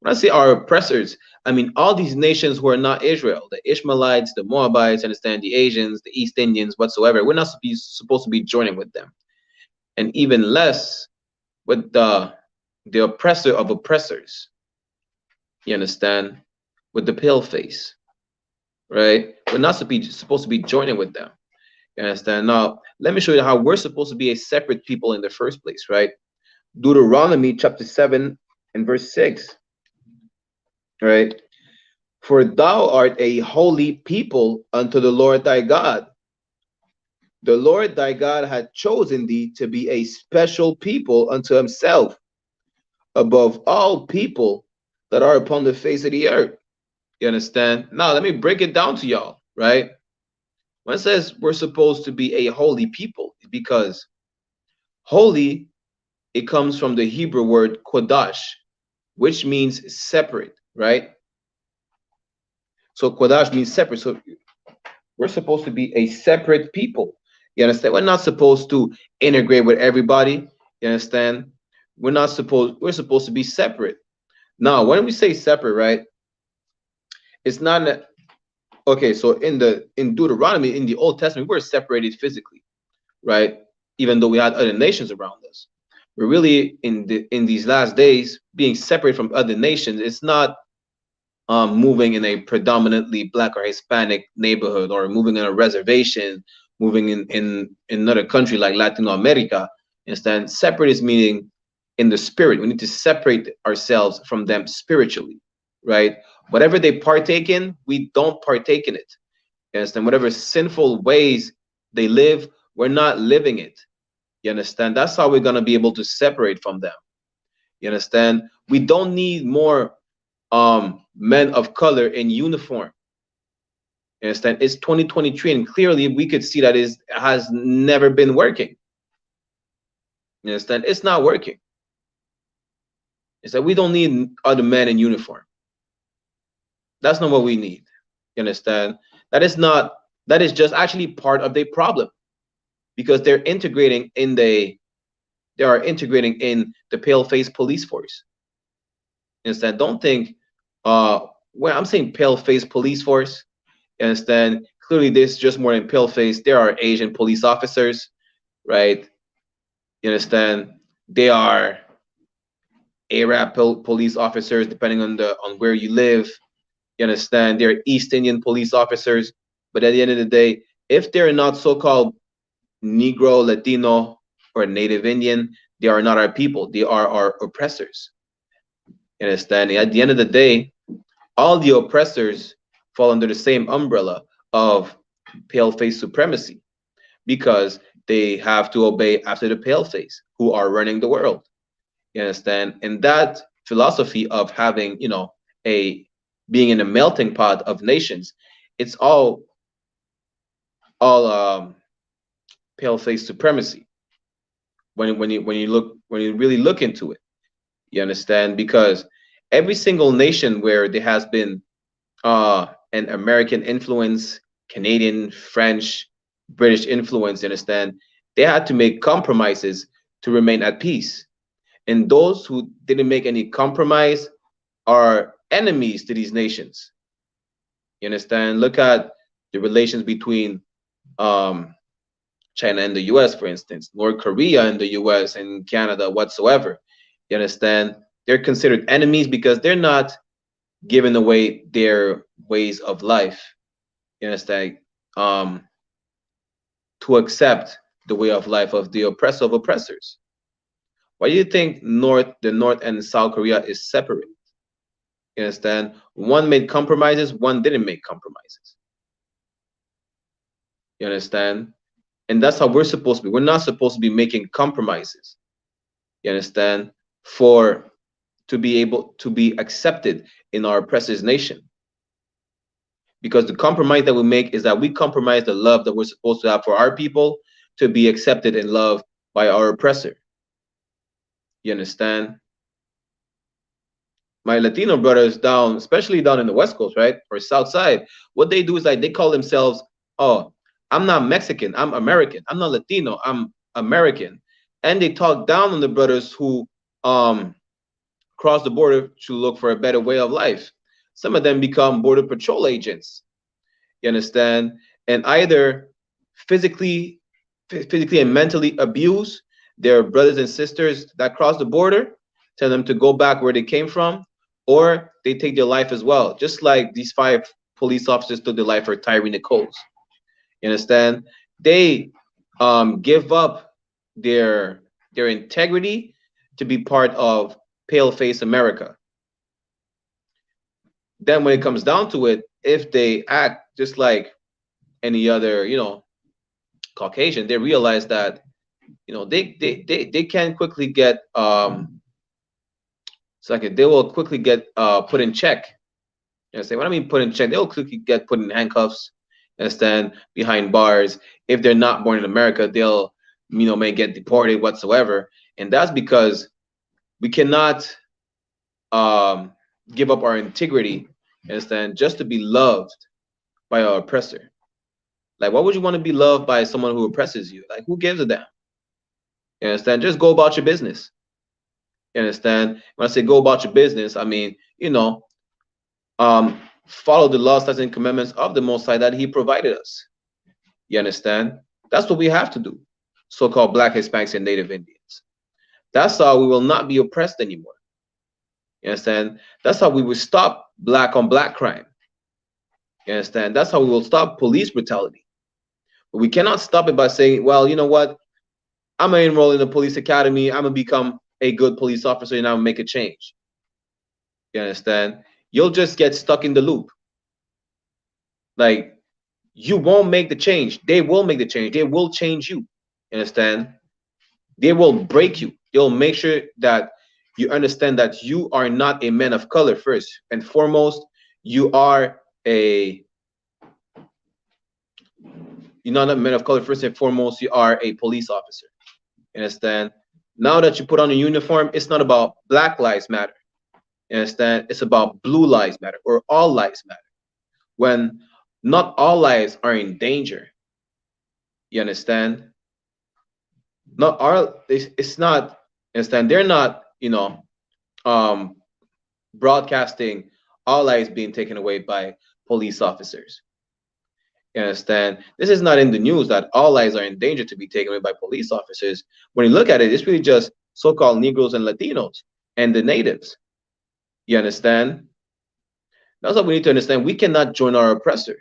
when I say our oppressors, I mean all these nations who are not Israel, the Ishmaelites, the Moabites, understand, the Asians, the East Indians, whatsoever. We're not supposed to be joining with them. And even less with the oppressor of oppressors. You understand? With the pale face, right? We're not supposed to be joining with them. You understand? Now, let me show you how we're supposed to be a separate people in the first place, right? Deuteronomy chapter 7 and verse 6, right? For thou art a holy people unto the Lord thy God. The Lord thy God hath chosen thee to be a special people unto himself, above all people that are upon the face of the earth. You understand? Now, let me break it down to y'all, right? When it says we're supposed to be a holy people, because holy, it comes from the Hebrew word kodash, which means separate, right? So kodash means separate. So we're supposed to be a separate people. You understand? We're not supposed to integrate with everybody. You understand? We're supposed to be separate. Now, when we say separate, right? It's not okay. So in Deuteronomy, in the Old Testament, we're separated physically, right? Even though we had other nations around us, we're really in these last days being separate from other nations. It's not moving in a predominantly Black or Hispanic neighborhood, or moving in a reservation, moving in another country like Latin America. Instead, separate is meaning in the spirit. We need to separate ourselves from them spiritually, right? Whatever they partake in, we don't partake in it. You understand? Whatever sinful ways they live, we're not living it. You understand? That's how we're going to be able to separate from them. You understand? We don't need more men of color in uniform. You understand? It's 2023, and clearly we could see that it has never been working. You understand? It's not working. It's that we don't need other men in uniform. That's not what we need. You understand? That is just actually part of the problem, because they're integrating in the pale-face police force. You understand? Don't think when I'm saying pale-face police force, you understand? Clearly there's just more than pale-face. There are Asian police officers, right? You understand? They are Arab police officers, depending on where you live. You understand? They're East Indian police officers. But at the end of the day, if they're not so-called Negro, Latino, or Native Indian, They are not our people. They are our oppressors. You understand? At the end of the day, all the oppressors fall under the same umbrella of pale-face supremacy, because they have to obey after the pale-face who are running the world. You understand? And that philosophy of having, a being in a melting pot of nations, it's all pale-face supremacy. When you really look into it, you understand? Because every single nation where there has been an American influence, Canadian, French, British influence, you understand, they had to make compromises to remain at peace. And those who didn't make any compromise are enemies to these nations. You understand? Look at the relations between China and the US, for instance, North Korea and the US and Canada whatsoever. You understand? They're considered enemies because they're not giving away their ways of life. You understand? To accept the way of life of the oppressor of oppressors. Why do you think the North and South Korea is separate? You understand? One made compromises, one didn't make compromises. You understand? And that's how we're supposed to be. We're not supposed to be making compromises. You understand? To be able to be accepted in our oppressor's nation. Because the compromise that we make is that we compromise the love that we're supposed to have for our people to be accepted and loved by our oppressor. You understand? My Latino brothers down, especially down in the West Coast, right? Or South Side, what they do is like they call themselves, oh, I'm not Mexican, I'm American. I'm not Latino, I'm American. And they talk down on the brothers who cross the border to look for a better way of life. Some of them become border patrol agents. You understand? And either physically and mentally abuse their brothers and sisters that cross the border, tell them to go back where they came from, or they take their life as well. Just like these 5 police officers took their life for Tyree Nichols. You understand? They give up their integrity to be part of pale-face America. Then when it comes down to it, if they act just like any other, Caucasian, they realize that, they can quickly get they will quickly get put in check. Say, what I mean put in check, they'll quickly get put in handcuffs and stand behind bars. If they're not born in America, they'll, may get deported whatsoever. And that's because we cannot give up our integrity, understand, just to be loved by our oppressor. Like, why would you want to be loved by someone who oppresses you? Like, who gives a damn? You understand? Just go about your business. You understand? When I say go about your business, I mean, follow the laws, statutes, and commandments of the Most High that He provided us. You understand? That's what we have to do. So-called Black, Hispanics, and Native Indians. That's how we will not be oppressed anymore. You understand? That's how we will stop black on black crime. You understand? That's how we will stop police brutality. But we cannot stop it by saying, well, you know what? I'm going to enroll in the police academy. I'm going to become a good police officer and I'm going to make a change. You understand? You'll just get stuck in the loop. Like, you won't make the change. They will make the change. They will change you. You understand? They will break you. They'll make sure that you understand that you are not a man of color first and foremost. You're not a man of color first and foremost. You are a police officer. You understand? Now that you put on a uniform, it's not about Black Lives Matter. You understand? It's about blue lives matter, or all lives matter. When not all lives are in danger. You understand? Not all. It's not. Understand? They're not. Broadcasting all lives being taken away by police officers. You understand? This is not in the news that all lives are in danger to be taken away by police officers. When you look at it, it's really just so-called Negroes and Latinos and the natives. You understand? That's what we need to understand. We cannot join our oppressor.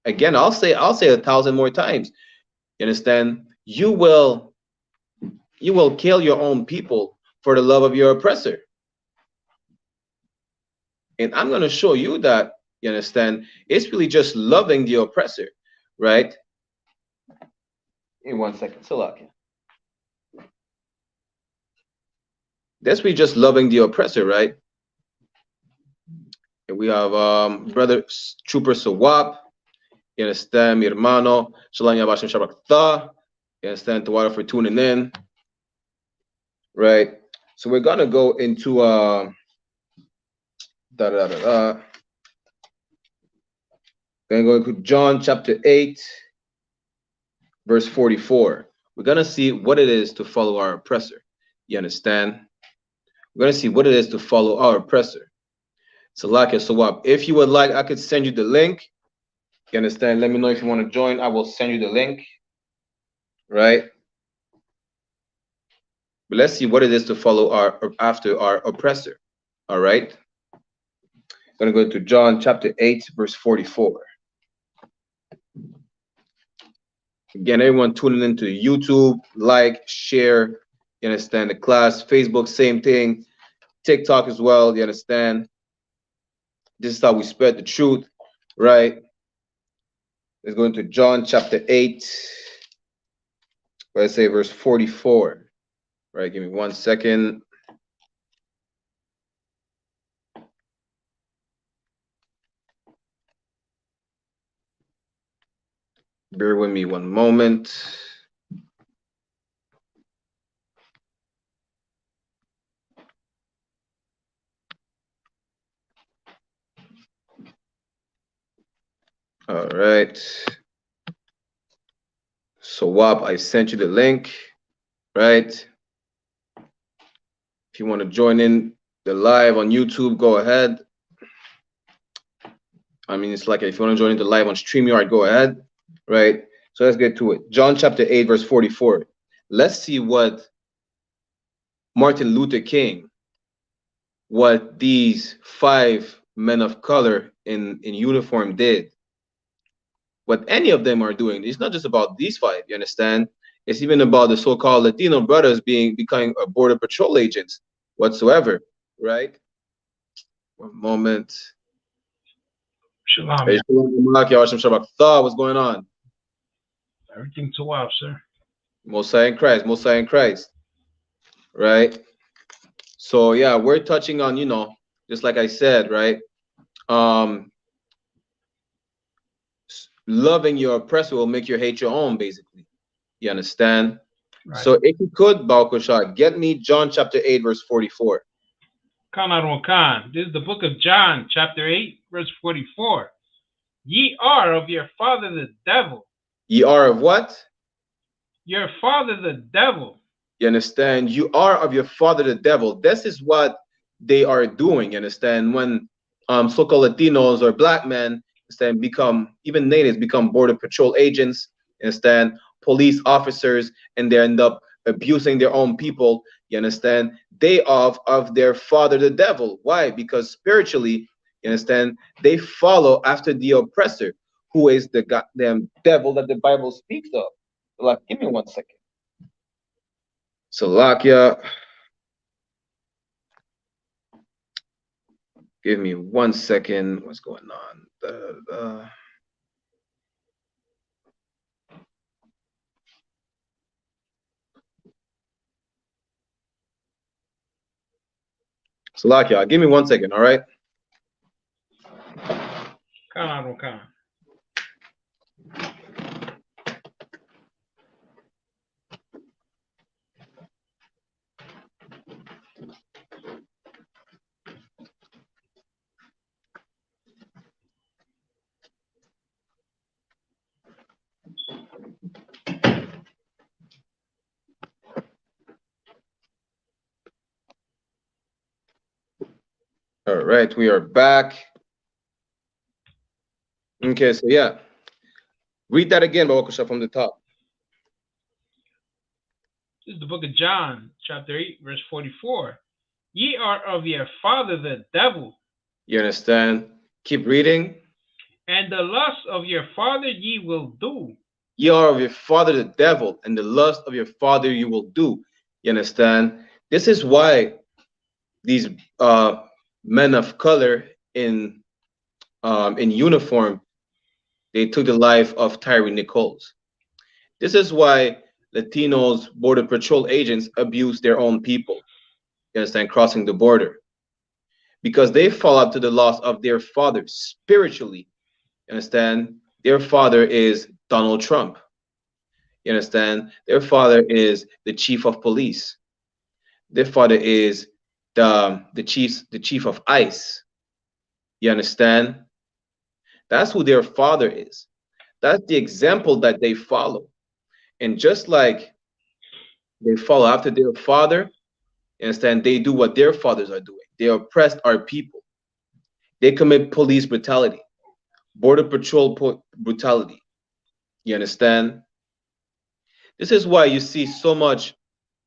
Again, I'll say 1,000 more times. You understand? You will You will kill your own people for the love of your oppressor. And I'm going to show you that, you understand, it's really just loving the oppressor, right? In 1 second, Salakia. That's really just loving the oppressor, right? And we have brother Trooper Sawap. You understand, mi hermano, Shalom Yabashim Shabbat. You understand, Tawada for tuning in, right? So we're gonna go into Gonna go into John chapter 8, verse 44. We're gonna see what it is to follow our oppressor. You understand? We're gonna see what it is to follow our oppressor. Salakia Sawab. If you would like, I could send you the link. You understand? Let me know if you want to join. I will send you the link. Right? But let's see what it is to follow after our oppressor. All right. I'm going to go to John chapter 8, verse 44. Again, everyone tuning into YouTube, like, share, you understand, the class. Facebook, same thing. TikTok as well, you understand. This is how we spread the truth, right? Let's go into John chapter 8. Let's say verse 44. Right, give me 1 second. Bear with me 1 moment. All right. So WAP, I sent you the link, right? If you want to join in the live on YouTube, go ahead. I mean, it's like if you want to join in the live on StreamYard, go ahead, right? So let's get to it. John chapter 8, verse 44. Let's see what Martin Luther King, what these 5 men of color in uniform did. What any of them are doing. It's not just about these 5, you understand? It's even about the so-called Latino brothers becoming border patrol agents whatsoever, right? 1 moment. Shalom. Hey, what's going on? Everything to wow, sir. Most High in Christ, Most High in Christ, right? So yeah, we're touching on, you know, just like I said, right? Loving your oppressor will make you hate your own, basically. You understand? Right. So if you could, Balkoshah, get me John chapter 8, verse 44. Khan. This is the book of John, chapter 8, verse 44. Ye are of your father the devil. Ye are of what? Your father the devil. You understand? You are of your father the devil. This is what they are doing. You understand? When so-called Latinos or black men become, even natives become border patrol agents, you understand, police officers, and they end up abusing their own people, you understand, they of their father the devil. Why? Because spiritually, you understand, they follow after the oppressor, who is the goddamn devil that the Bible speaks of. Like, give me 1 second. Salakia. Give me 1 second. What's going on? Salakia, give me 1 second, all right? Khan. All right, we are back. Okay, so yeah. Read that again, Bawakusha, from the top. This is the book of John, chapter 8, verse 44. Ye are of your father the devil. You understand? Keep reading. And the lust of your father ye will do. Ye are of your father the devil, and the lust of your father you will do. You understand? This is why these men of color in uniform, they took the life of Tyree Nichols. This is why Latinos border patrol agents abuse their own people. You understand? Crossing the border, because they fall up to the laws of their father spiritually. You understand? Their father is Donald Trump. You understand? Their father is the chief of police. Their father is the chief of ICE. You understand? That's who their father is. That's the example that they follow. And just like they follow after their father, you understand, they do what their fathers are doing. They oppress our people. They commit police brutality, border patrol brutality. You understand? This is why you see so much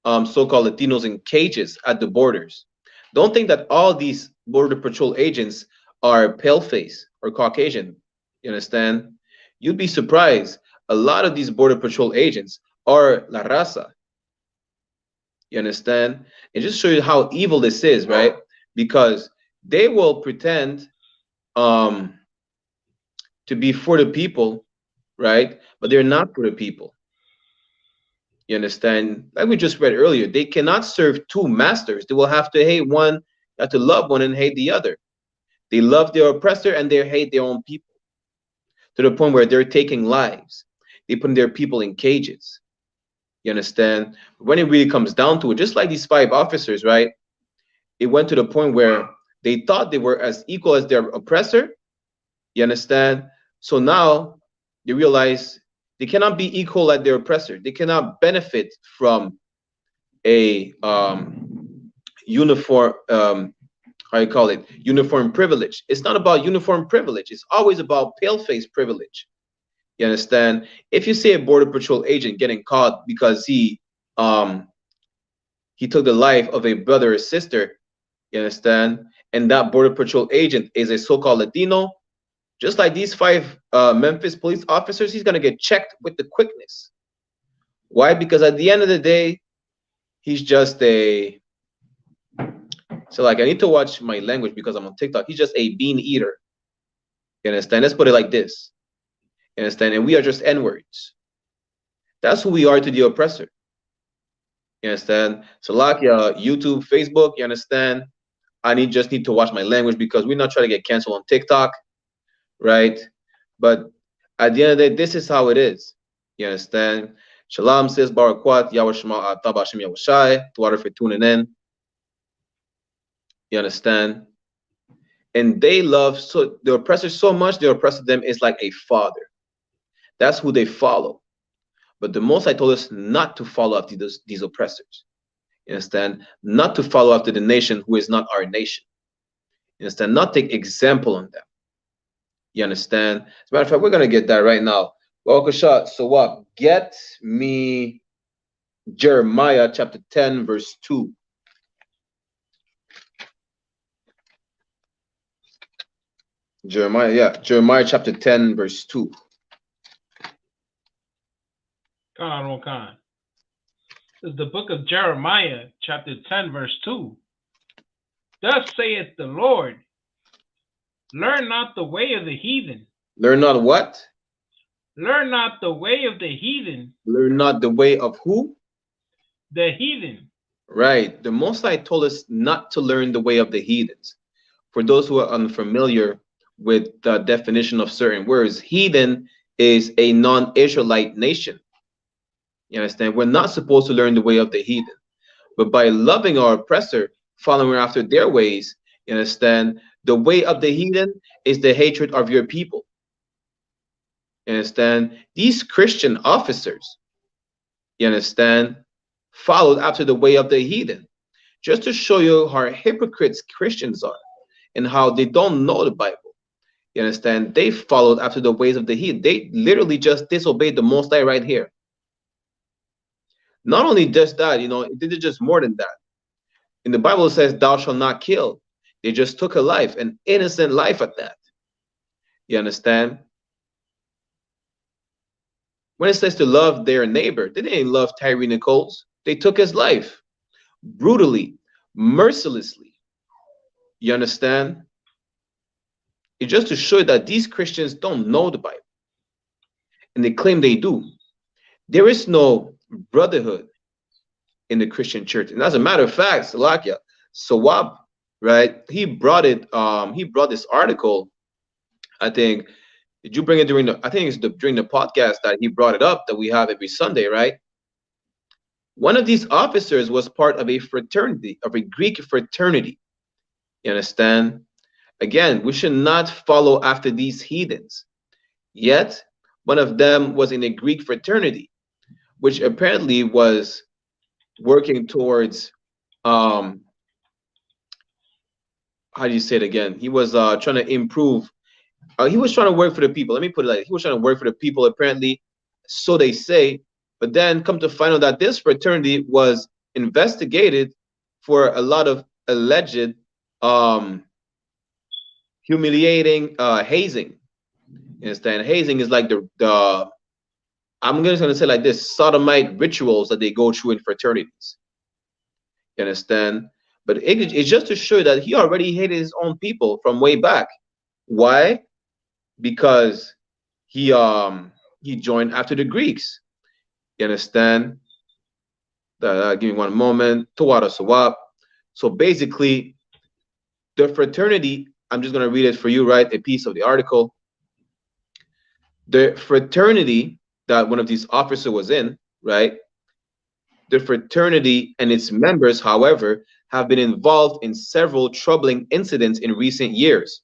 so-called Latinos in cages at the borders. Don't think that all these border patrol agents are pale-face or Caucasian. You understand? You'd be surprised. A lot of these border patrol agents are La Raza. You understand? It just shows you how evil this is, right? Because they will pretend to be for the people, right? But they're not for the people. You understand? Like we just read earlier, they cannot serve two masters. They will have to hate one, have to love one and hate the other. They love their oppressor and they hate their own people, to the point where they're taking lives. They put their people in cages. You understand? When it really comes down to it, just like these 5 officers, right? It went to the point where they thought they were as equal as their oppressor. You understand? So now they realize they cannot be equal at their oppressor. They cannot benefit from a uniform, how you call it, uniform privilege. It's not about uniform privilege. It's always about pale-face privilege. You understand? If you see a border patrol agent getting caught because he took the life of a brother or sister, you understand, and that border patrol agent is a so-called Latino, just like these 5 Memphis police officers, he's gonna get checked with the quickness. Why? Because at the end of the day, he's just a, so like I need to watch my language because I'm on TikTok. He's just a bean eater. You understand? Let's put it like this. You understand? And we are just N-words. That's who we are to the oppressor. You understand? So like YouTube, Facebook, you understand? I just need to watch my language because we're not trying to get canceled on TikTok, right? But at the end of the day, this is how it is. You understand? Shalom says Barakwat, Yahweh Shema Tabashim Yahushai, Tuwater for tuning in. You understand? And they love so the oppressor so much, the oppressor them is like a father. That's who they follow. But the Most High told us not to follow after these oppressors. You understand? Not to follow after the nation who is not our nation. You understand? Not take example on them. You understand? As a matter of fact, we're gonna get that right now. Well, shot. So what? Get me Jeremiah chapter 10, verse 2. Jeremiah chapter 10, verse 2. Khan. This is the book of Jeremiah, chapter 10, verse 2. Thus saith the Lord, learn not the way of the heathen. Learn not what? Learn not the way of the heathen. Learn not the way of who? The heathen. Right. The Most High told us not to learn the way of the heathens. For those who are unfamiliar with the definition of certain words, heathen is a non-Israelite nation. You understand? We're not supposed to learn the way of the heathen. But by loving our oppressor, following after their ways, you understand? The way of the heathen is the hatred of your people. You understand? These Christian officers, you understand, followed after the way of the heathen. Just to show you how hypocrites Christians are and how they don't know the Bible. You understand? They followed after the ways of the heathen. They literally just disobeyed the Most High right here. Not only just that, you know, it did just more than that. In the Bible, it says, thou shalt not kill. They just took a life, an innocent life at that. You understand? When it says to love their neighbor, they didn't love Tyree Nichols. They took his life. brutally, mercilessly. You understand? It's just to show that these Christians don't know the Bible, and they claim they do. There is no brotherhood in the Christian church, and as a matter of fact, Salakia, Sawab, right? He brought this article. I think, did you bring it during the? I think it's during the podcast that he brought it up that we have every Sunday, right? One of these officers was part of a fraternity, of a Greek fraternity. You understand? Again, we should not follow after these heathens. Yet, one of them was in a Greek fraternity, which apparently was working towards, how do you say it again? He was trying to improve. He was trying to work for the people. Let me put it like he was trying to work for the people, apparently, so they say. But then come to find out that this fraternity was investigated for a lot of alleged humiliating hazing. You understand? Hazing is like the I'm just gonna say like this, sodomite rituals that they go through in fraternities. You understand? But it's just to show that he already hated his own people from way back. Why? Because he joined after the Greeks. You understand? Give me one moment. Tawara Sawab. So basically, the fraternity, I'm just gonna read it for you, right? A piece of the article. The fraternity that one of these officers was in, right? The fraternity and its members, however, have been involved in several troubling incidents in recent years.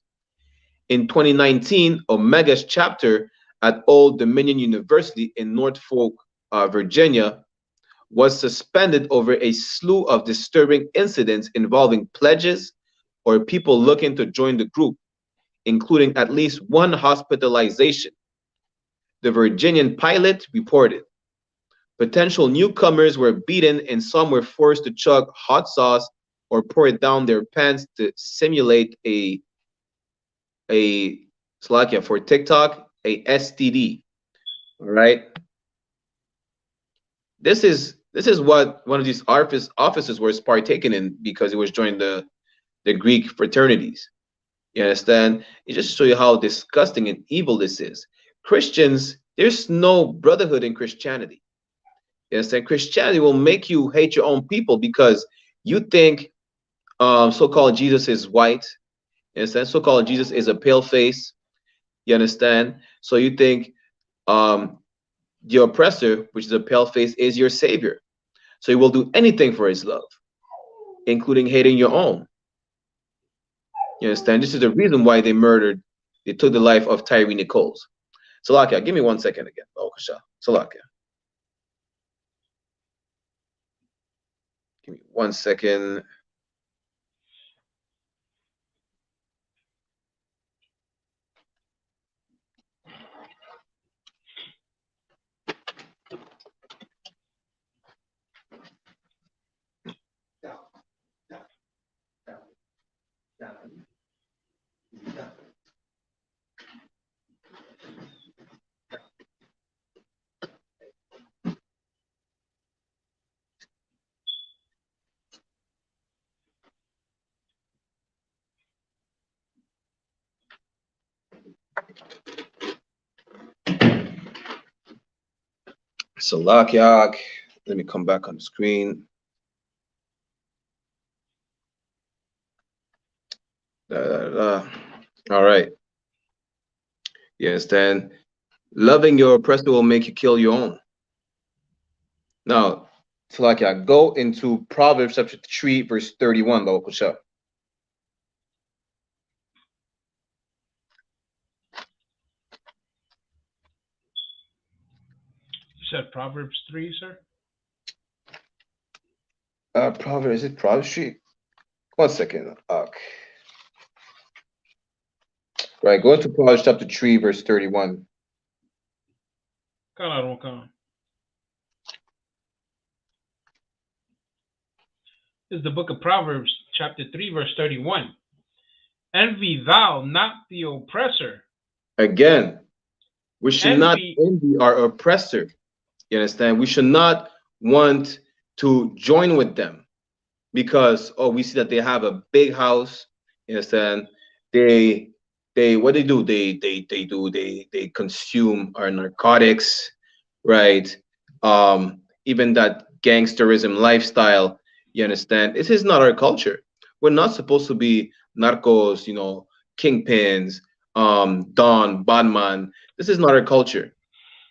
In 2019, Omega's chapter at Old Dominion University in Norfolk, Virginia, was suspended over a slew of disturbing incidents involving pledges or people looking to join the group, including at least one hospitalization. The Virginian Pilot reported potential newcomers were beaten and some were forced to chug hot sauce or pour it down their pants to simulate a Slovakia for TikTok, a STD. All right. This is what one of these officers was partaking in because he was joining the Greek fraternities. You understand? It just shows you how disgusting and evil this is. Christians, there's no brotherhood in Christianity. You understand? Christianity will make you hate your own people because you think so-called Jesus is white. You understand? So-called Jesus is a pale face. You understand? So you think the oppressor, which is a pale face, is your savior. So he will do anything for his love, including hating your own. You understand? This is the reason why they took the life of Tyree Nichols. Salakia, give me 1 second again. Oh, Kasha. Salakia. Give me 1 second. Salakia. Let me come back on the screen. All right. You understand? Loving your oppressor will make you kill your own. Now, Salakia, go into Proverbs chapter 3, verse 31, Baba Kusha. You said Proverbs 3, sir? Proverbs, is it Proverbs 3? 1 second. Right, go into Proverbs chapter 3, verse 31. This is the book of Proverbs, chapter 3, verse 31. Envy thou not the oppressor. Again, we should not envy our oppressor. You understand? We should not want to join with them. because we see that they have a big house. You understand? They what they do? They consume our narcotics, right? Even that gangsterism lifestyle. You understand? This is not our culture. We're not supposed to be narcos, kingpins, don, badman. This is not our culture.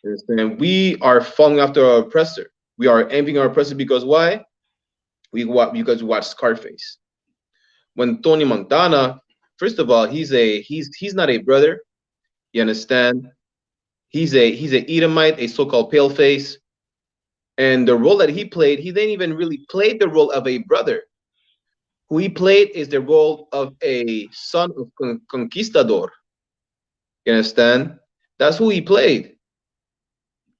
You understand? We are following after our oppressor. We are envying our oppressor because why? Because we watch Scarface. When Tony Montana, first of all, he's not a brother. You understand? He's a Edomite, a so-called paleface. And the role that he played, he didn't even really play the role of a brother. Who he played is the role of a son of conquistador. You understand? That's who he played,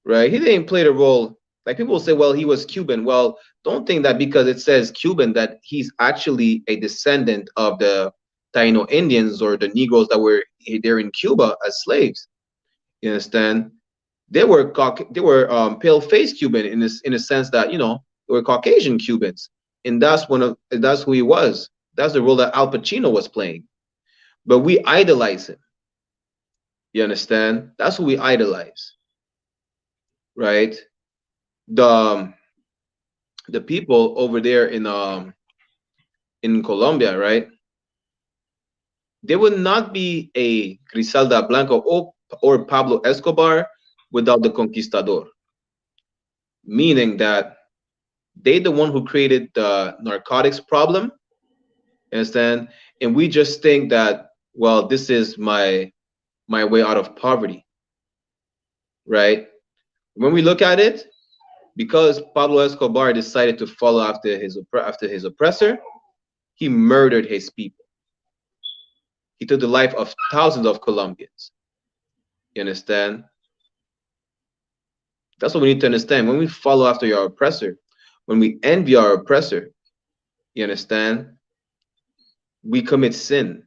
right? He didn't play the role. Like people say, well, he was Cuban. Well, don't think that because it says Cuban that he's actually a descendant of the Taino Indians or the Negroes that were there in Cuba as slaves. You understand? They were pale-faced Cuban in a sense that they were Caucasian Cubans, and that's who he was. That's the role that Al Pacino was playing. But we idolize him. You understand? That's who we idolize, right? The people over there in Colombia, right? There would not be a Griselda Blanco or Pablo Escobar without the conquistador, meaning that they the one who created the narcotics problem. Understand? And we just think that, well, this is my way out of poverty, right? When we look at it, because Pablo Escobar decided to follow after his oppressor, he murdered his people. He took the life of thousands of Colombians. You understand? That's what we need to understand. When we follow after your oppressor, when we envy our oppressor, you understand? We commit sin.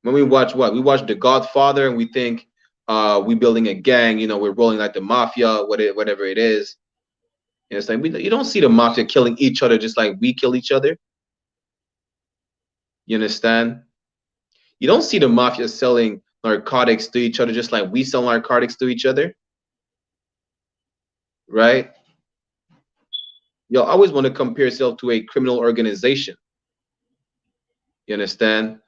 When we watch what? We watch The Godfather and we think we building a gang, we're rolling like the mafia, whatever it is. You understand? You don't see the mafia killing each other just like we kill each other. You understand? You don't see the mafia selling narcotics to each other just like we sell narcotics to each other. Right? You'll always want to compare yourself to a criminal organization. You understand?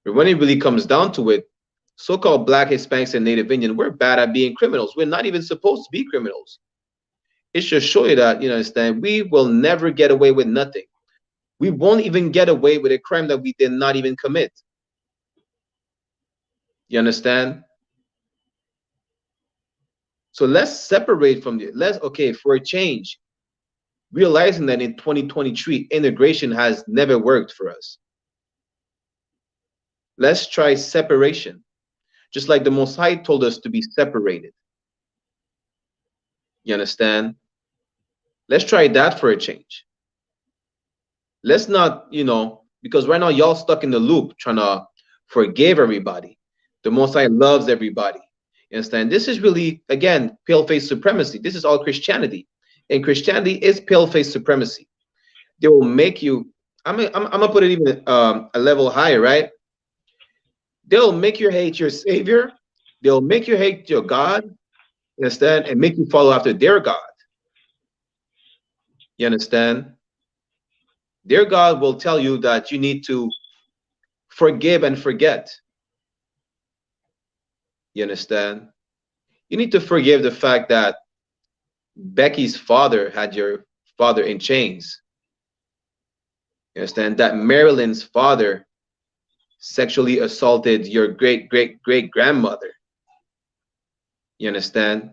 But when it really comes down to it, so-called Black, Hispanics, and Native Indian, we're bad at being criminals. We're not even supposed to be criminals. It should show you that, understand, we will never get away with nothing. We won't even get away with a crime that we did not even commit. You understand? So let's separate from it. Okay, for a change, realizing that in 2023, integration has never worked for us. Let's try separation, just like the Most High told us to be separated. You understand? Let's try that for a change. Let's not, because right now y'all stuck in the loop trying to forgive everybody. The Most High loves everybody. You understand? This is really, again, pale-face supremacy. This is all Christianity. And Christianity is pale-face supremacy. They will make you, I'm gonna put it even a level higher, right? They'll make you hate your Savior. They'll make you hate your God. You understand? And make you follow after their God. You understand? Their God will tell you that you need to forgive and forget. You understand? You need to forgive the fact that Becky's father had your father in chains. You understand? That Marilyn's father sexually assaulted your great-great-great-grandmother. You understand?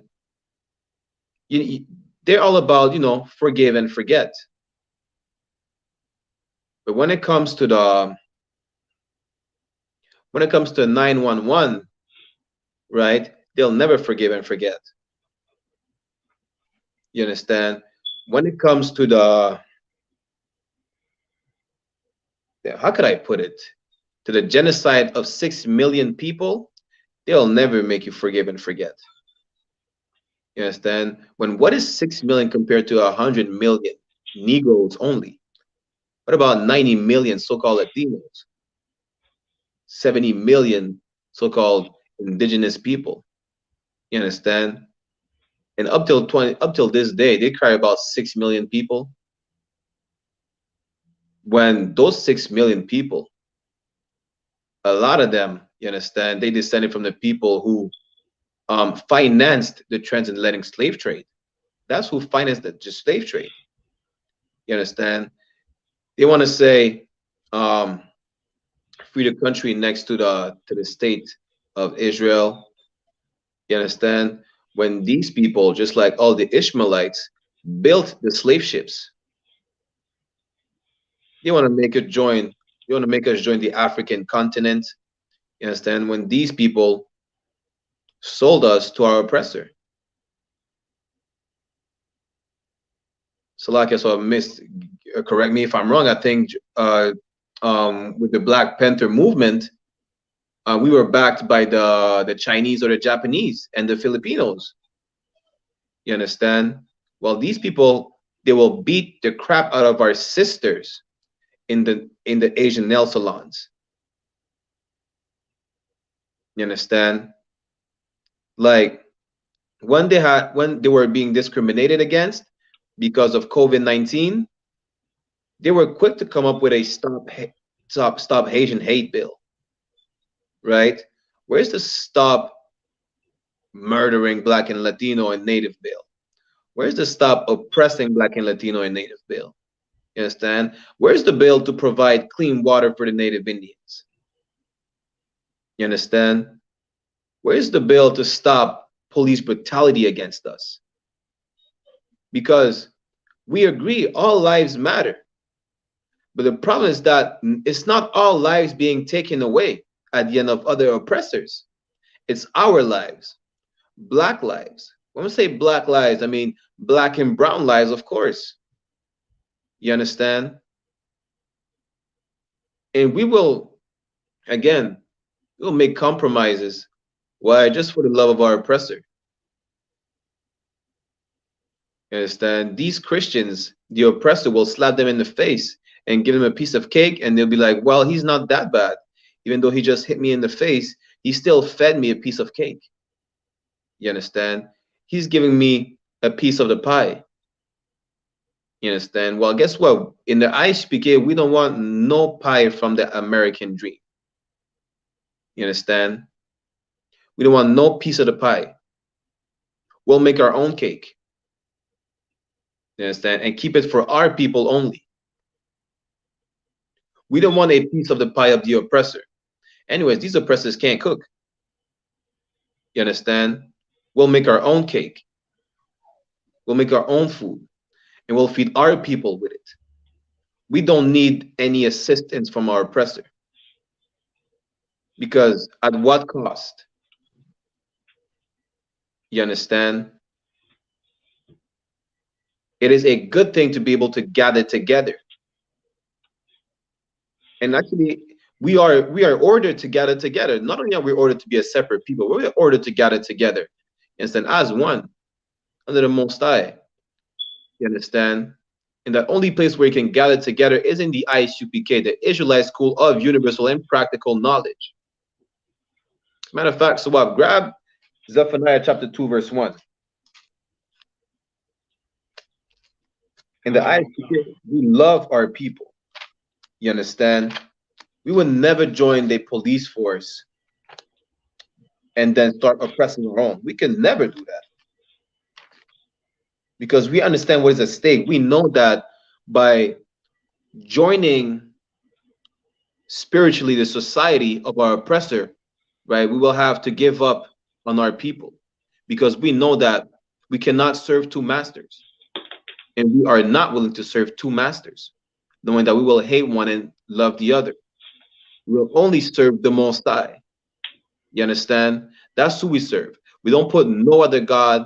They're all about, forgive and forget. But when it comes to 911, right, they'll never forgive and forget. You understand? When it comes to how could I put it? To the genocide of 6 million people, they'll never make you forgive and forget. You understand? What is 6 million compared to 100 million? Negroes only? What about 90 million so-called Latinos? 70 million so-called indigenous people? You understand? And up till this day, they carry about 6 million people. When those 6 million people, a lot of them, you understand, they descended from the people who financed the transatlantic slave trade. That's who financed the slave trade. You understand? They want to say, free the country next to the state of Israel. You understand? When these people, just like all the Ishmaelites, built the slave ships, they want to make it join. They want to make us join the African continent. You understand? When these people sold us to our oppressor. Salakia, so I missed. Correct me if I'm wrong. I think with the Black Panther movement, we were backed by the Chinese or the Japanese and the Filipinos. You understand? Well, these people, they will beat the crap out of our sisters in the Asian nail salons. You understand? Like when they were being discriminated against because of COVID-19, they were quick to come up with a stop Asian hate bill, right? Where's the stop murdering Black and Latino and Native bill? Where's the stop oppressing Black and Latino and Native bill? You understand? Where's the bill to provide clean water for the Native Indians? You understand? Where's the bill to stop police brutality against us? Because we agree all lives matter. But the problem is that it's not all lives being taken away at the end of other oppressors. It's our lives, Black lives. When I say Black lives, I mean Black and brown lives, of course. You understand? And we will, again, we'll make compromises. Why? Just for the love of our oppressor. You understand? These Christians, the oppressor will slap them in the face and give them a piece of cake, and they'll be like, well, he's not that bad. Even though he just hit me in the face, he still fed me a piece of cake. You understand? He's giving me a piece of the pie. You understand? Well, guess what? In the I.S.U.P.K, we don't want no pie from the American dream. You understand? We don't want no piece of the pie. We'll make our own cake. You understand? And keep it for our people only. We don't want a piece of the pie of the oppressor. Anyways, these oppressors can't cook. You understand? We'll make our own cake. We'll make our own food. And we'll feed our people with it. We don't need any assistance from our oppressor. Because at what cost? You understand? It is a good thing to be able to gather together. And actually, we are ordered to gather together. Not only are we ordered to be a separate people, we're ordered to gather together. Instead, as one, under the Most High. You understand? And the only place where you can gather together is in the I.S.U.P.K, the Israelite School of Universal and Practical Knowledge. Matter of fact, so what? Grab Zephaniah chapter 2, verse 1. In the I.S.U.P.K, we love our people. You understand? We would never join the police force and then start oppressing our own. We can never do that. Because we understand what is at stake. We know that by joining spiritually the society of our oppressor, right, we will have to give up on our people. Because we know that we cannot serve two masters. And we are not willing to serve two masters, knowing that we will hate one and love the other. We will only serve the Most High. You understand? That's who we serve. We don't put no other God.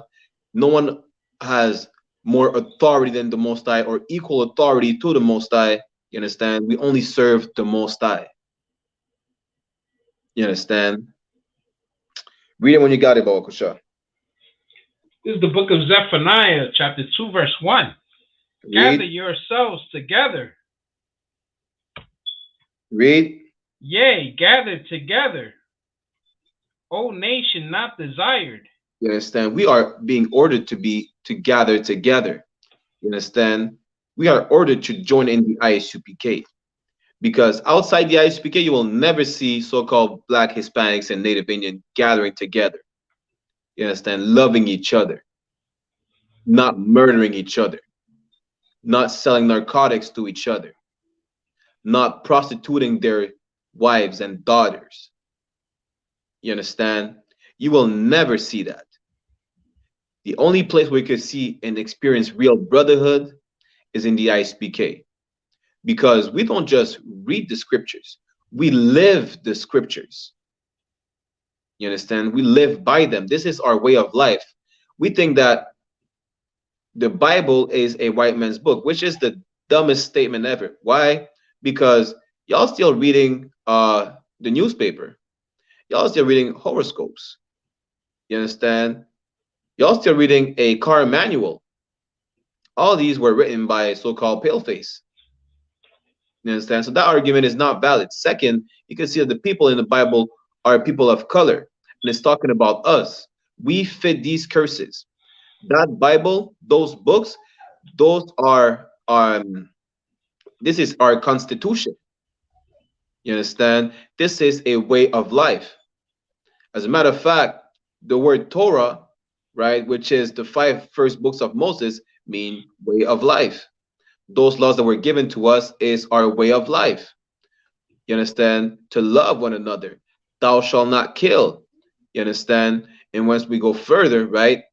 No one has more authority than the Most High or equal authority to the Most High. You understand? We only serve the Most High. You understand? Read it when you got it, Bawakusha. This is the book of Zephaniah, chapter 2, verse 1. Gather Read. yourselves together. Read. Yea, gather together. O nation not desired. You understand? We are being ordered to gather together. You understand? We are ordered to join in the ISUPK. Because outside the ISUPK, you will never see so-called Black, Hispanics, and Native Indian gathering together. You understand? Loving each other, not murdering each other, not selling narcotics to each other, not prostituting their wives and daughters. You understand? You will never see that. The only place where you could see and experience real brotherhood is in the ISUPK. Because we don't just read the scriptures, we live the scriptures. You understand? We live by them. This is our way of life. We think that the Bible is a white man's book, which is the dumbest statement ever. Why? Because y'all still reading the newspaper. Y'all still reading horoscopes. You understand? Y'all still reading a car manual. All these were written by so-called paleface. You understand? So that argument is not valid. Second, you can see that the people in the Bible are people of color, and it's talking about us. We fit these curses. That Bible, those books, those are this is our constitution. You understand? This is a way of life. As a matter of fact, the word Torah, right, which is the 5 first books of Moses, mean way of life. Those laws that were given to us is our way of life. You understand? To love one another. Thou shalt not kill. You understand? And once we go further, right,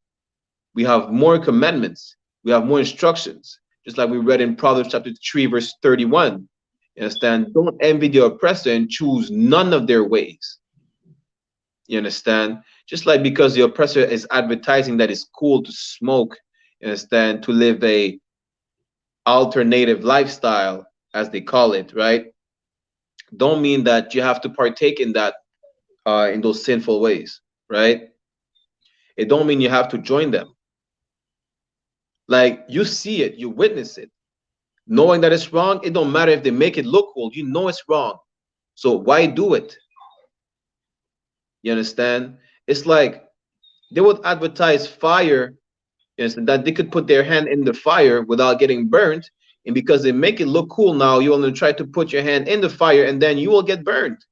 we have more commandments. We have more instructions. Just like we read in Proverbs chapter 3, verse 31. You understand? Don't envy the oppressor and choose none of their ways. You understand? Just like because the oppressor is advertising that it's cool to smoke, you understand, to live a alternative lifestyle, as they call it, right? Don't mean that you have to partake in that, in those sinful ways, right? It don't mean you have to join them. Like, you see it, you witness it, knowing that it's wrong. It don't matter if they make it look cool. You know it's wrong, so why do it? You understand? It's like they would advertise fire, that they could put their hand in the fire without getting burned, and because they make it look cool now, you want to try to put your hand in the fire and then you will get burned.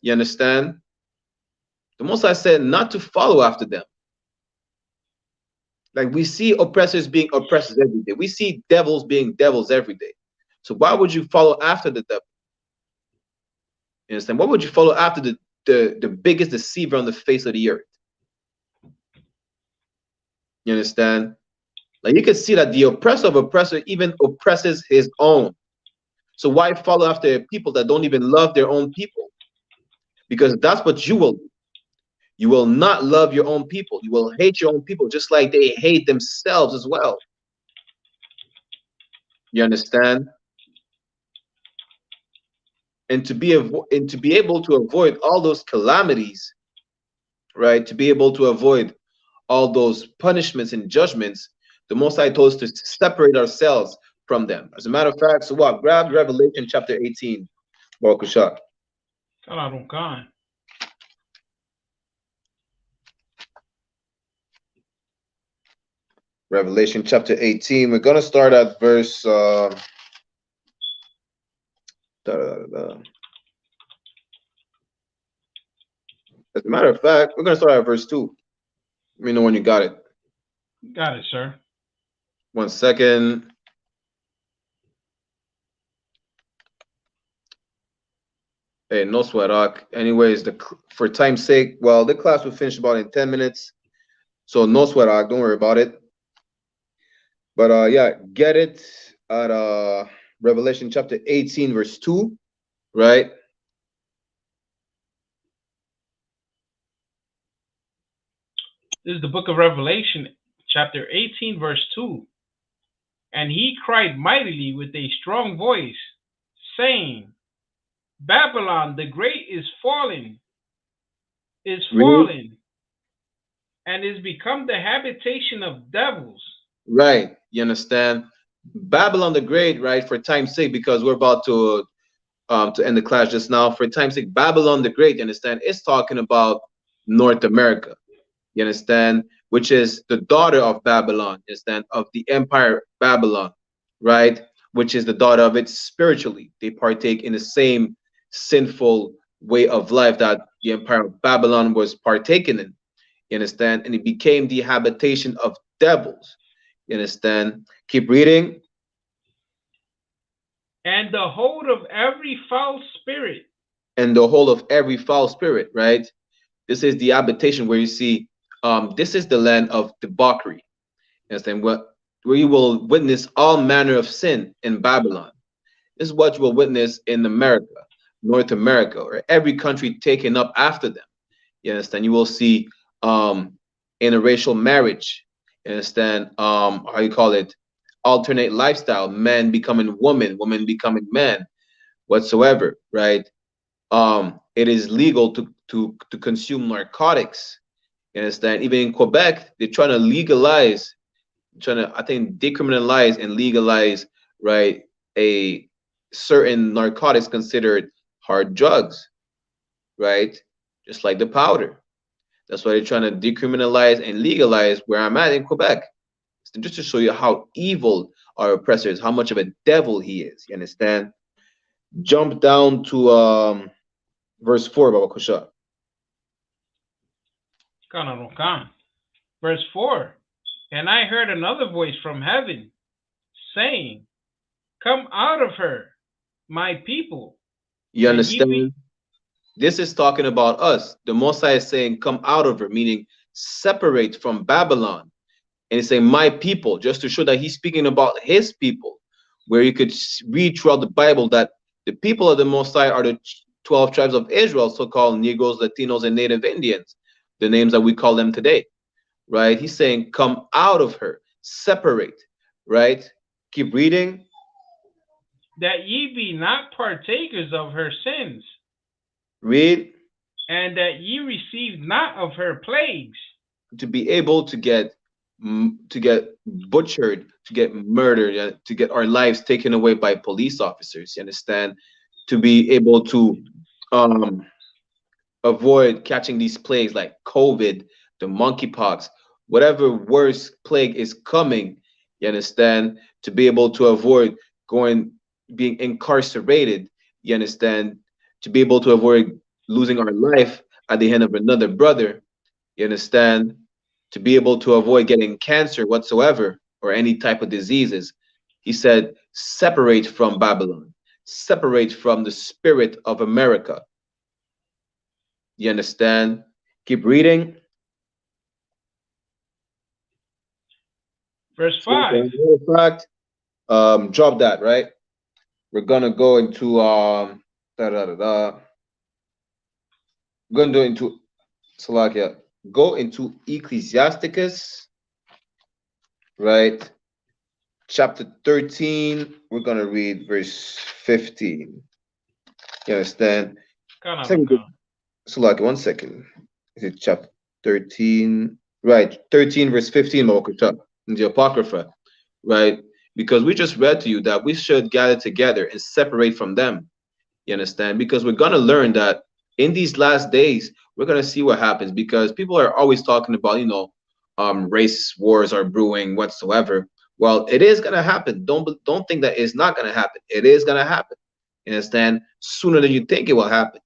You understand? The Most High said not to follow after them. Like, we see oppressors being oppressors every day. We see devils being devils every day. So why would you follow after the devil? You understand? Why would you follow after the biggest deceiver on the face of the earth? You understand? Like, you can see that the oppressor of oppressor even oppresses his own. So why follow after people that don't even love their own people? Because that's what you will do. You will not love your own people. You will hate your own people, just like they hate themselves as well. You understand? And to be able to avoid all those calamities, right? To be able to avoid all those punishments and judgments, the Most High told us to separate ourselves from them. As a matter of fact, so what? Grab Revelation chapter 18. Baruch Shah. Revelation chapter 18. We're going to start at verse As a matter of fact, we're going to start at verse 2. Let me know when you got it. Got it, sir. 1 second. Hey, no sweat, Doc. Anyways, for time's sake, well, the class will finish about in 10 minutes. So no sweat, Doc. Don't worry about it. But yeah, get it at Revelation chapter 18, verse 2, right? This is the book of Revelation, chapter 18, verse 2. And he cried mightily with a strong voice, saying, Babylon the great is fallen, and is become the habitation of devils Right. You understand? Babylon the Great, right? For time's sake, because we're about to end the class just now. For time's sake, Babylon the Great, you understand? It's talking about North America. You understand? Which is the daughter of Babylon, you understand? Of the empire Babylon, right? Which is the daughter of it spiritually. They partake in the same sinful way of life that the empire of Babylon was partaking in. You understand? And it became the habitation of devils. You understand? Keep reading. And the hold of every foul spirit. And the whole of every foul spirit, right? This is the habitation where you see, this is the land of debauchery. You understand? Where you will witness all manner of sin in Babylon. This is what you will witness in America, North America, or every country taken up after them. You understand? You will see interracial marriage. You understand? How you call it? Alternate lifestyle, men becoming women, women becoming men, whatsoever, right? It is legal to consume narcotics. You understand? Even in Quebec, they're trying to legalize, I think, decriminalize and legalize, right, a certain narcotics considered hard drugs, right? Just like the powder. That's why they're trying to decriminalize and legalize where I'm at in Quebec. Just to show you how evil our oppressor is, how much of a devil he is. You understand? Jump down to verse 4, Baba Kusha. Verse 4. And I heard another voice from heaven saying, come out of her, my people. You understand? This is talking about us. The Most High is saying, come out of her, meaning separate from Babylon. And he's saying, my people, just to show that he's speaking about his people, where you could read throughout the Bible that the people of the Most High are the 12 tribes of Israel, so-called Negroes, Latinos, and Native Indians, the names that we call them today, right? He's saying, come out of her, separate, right? Keep reading. That ye be not partakers of her sins. Read. And that ye receive not of her plagues. To be able to get butchered, to get murdered, to get our lives taken away by police officers, you understand? To be able to avoid catching these plagues like COVID, the monkeypox, whatever worse plague is coming, you understand? To be able to avoid being incarcerated, you understand? To be able to avoid losing our life at the hand of another brother, you understand? To be able to avoid getting cancer whatsoever or any type of diseases. He said, separate from Babylon, separate from the spirit of America. You understand? Keep reading. Verse 5. In fact, drop that, right? We're gonna go into we're gonna go into Salakia. Go into Ecclesiasticus, right? Chapter 13. We're gonna read verse 15. You understand? Salakia, 1 second. Is it chapter 13? Right, 13 verse 15, in the Apocrypha, right? Because we just read to you that we should gather together and separate from them. You understand? Because we're gonna learn that in these last days, we're gonna see what happens, because people are always talking about, race wars are brewing whatsoever. Well, it is gonna happen. Don't think that it's not gonna happen. It is gonna happen. You understand? Sooner than you think it will happen,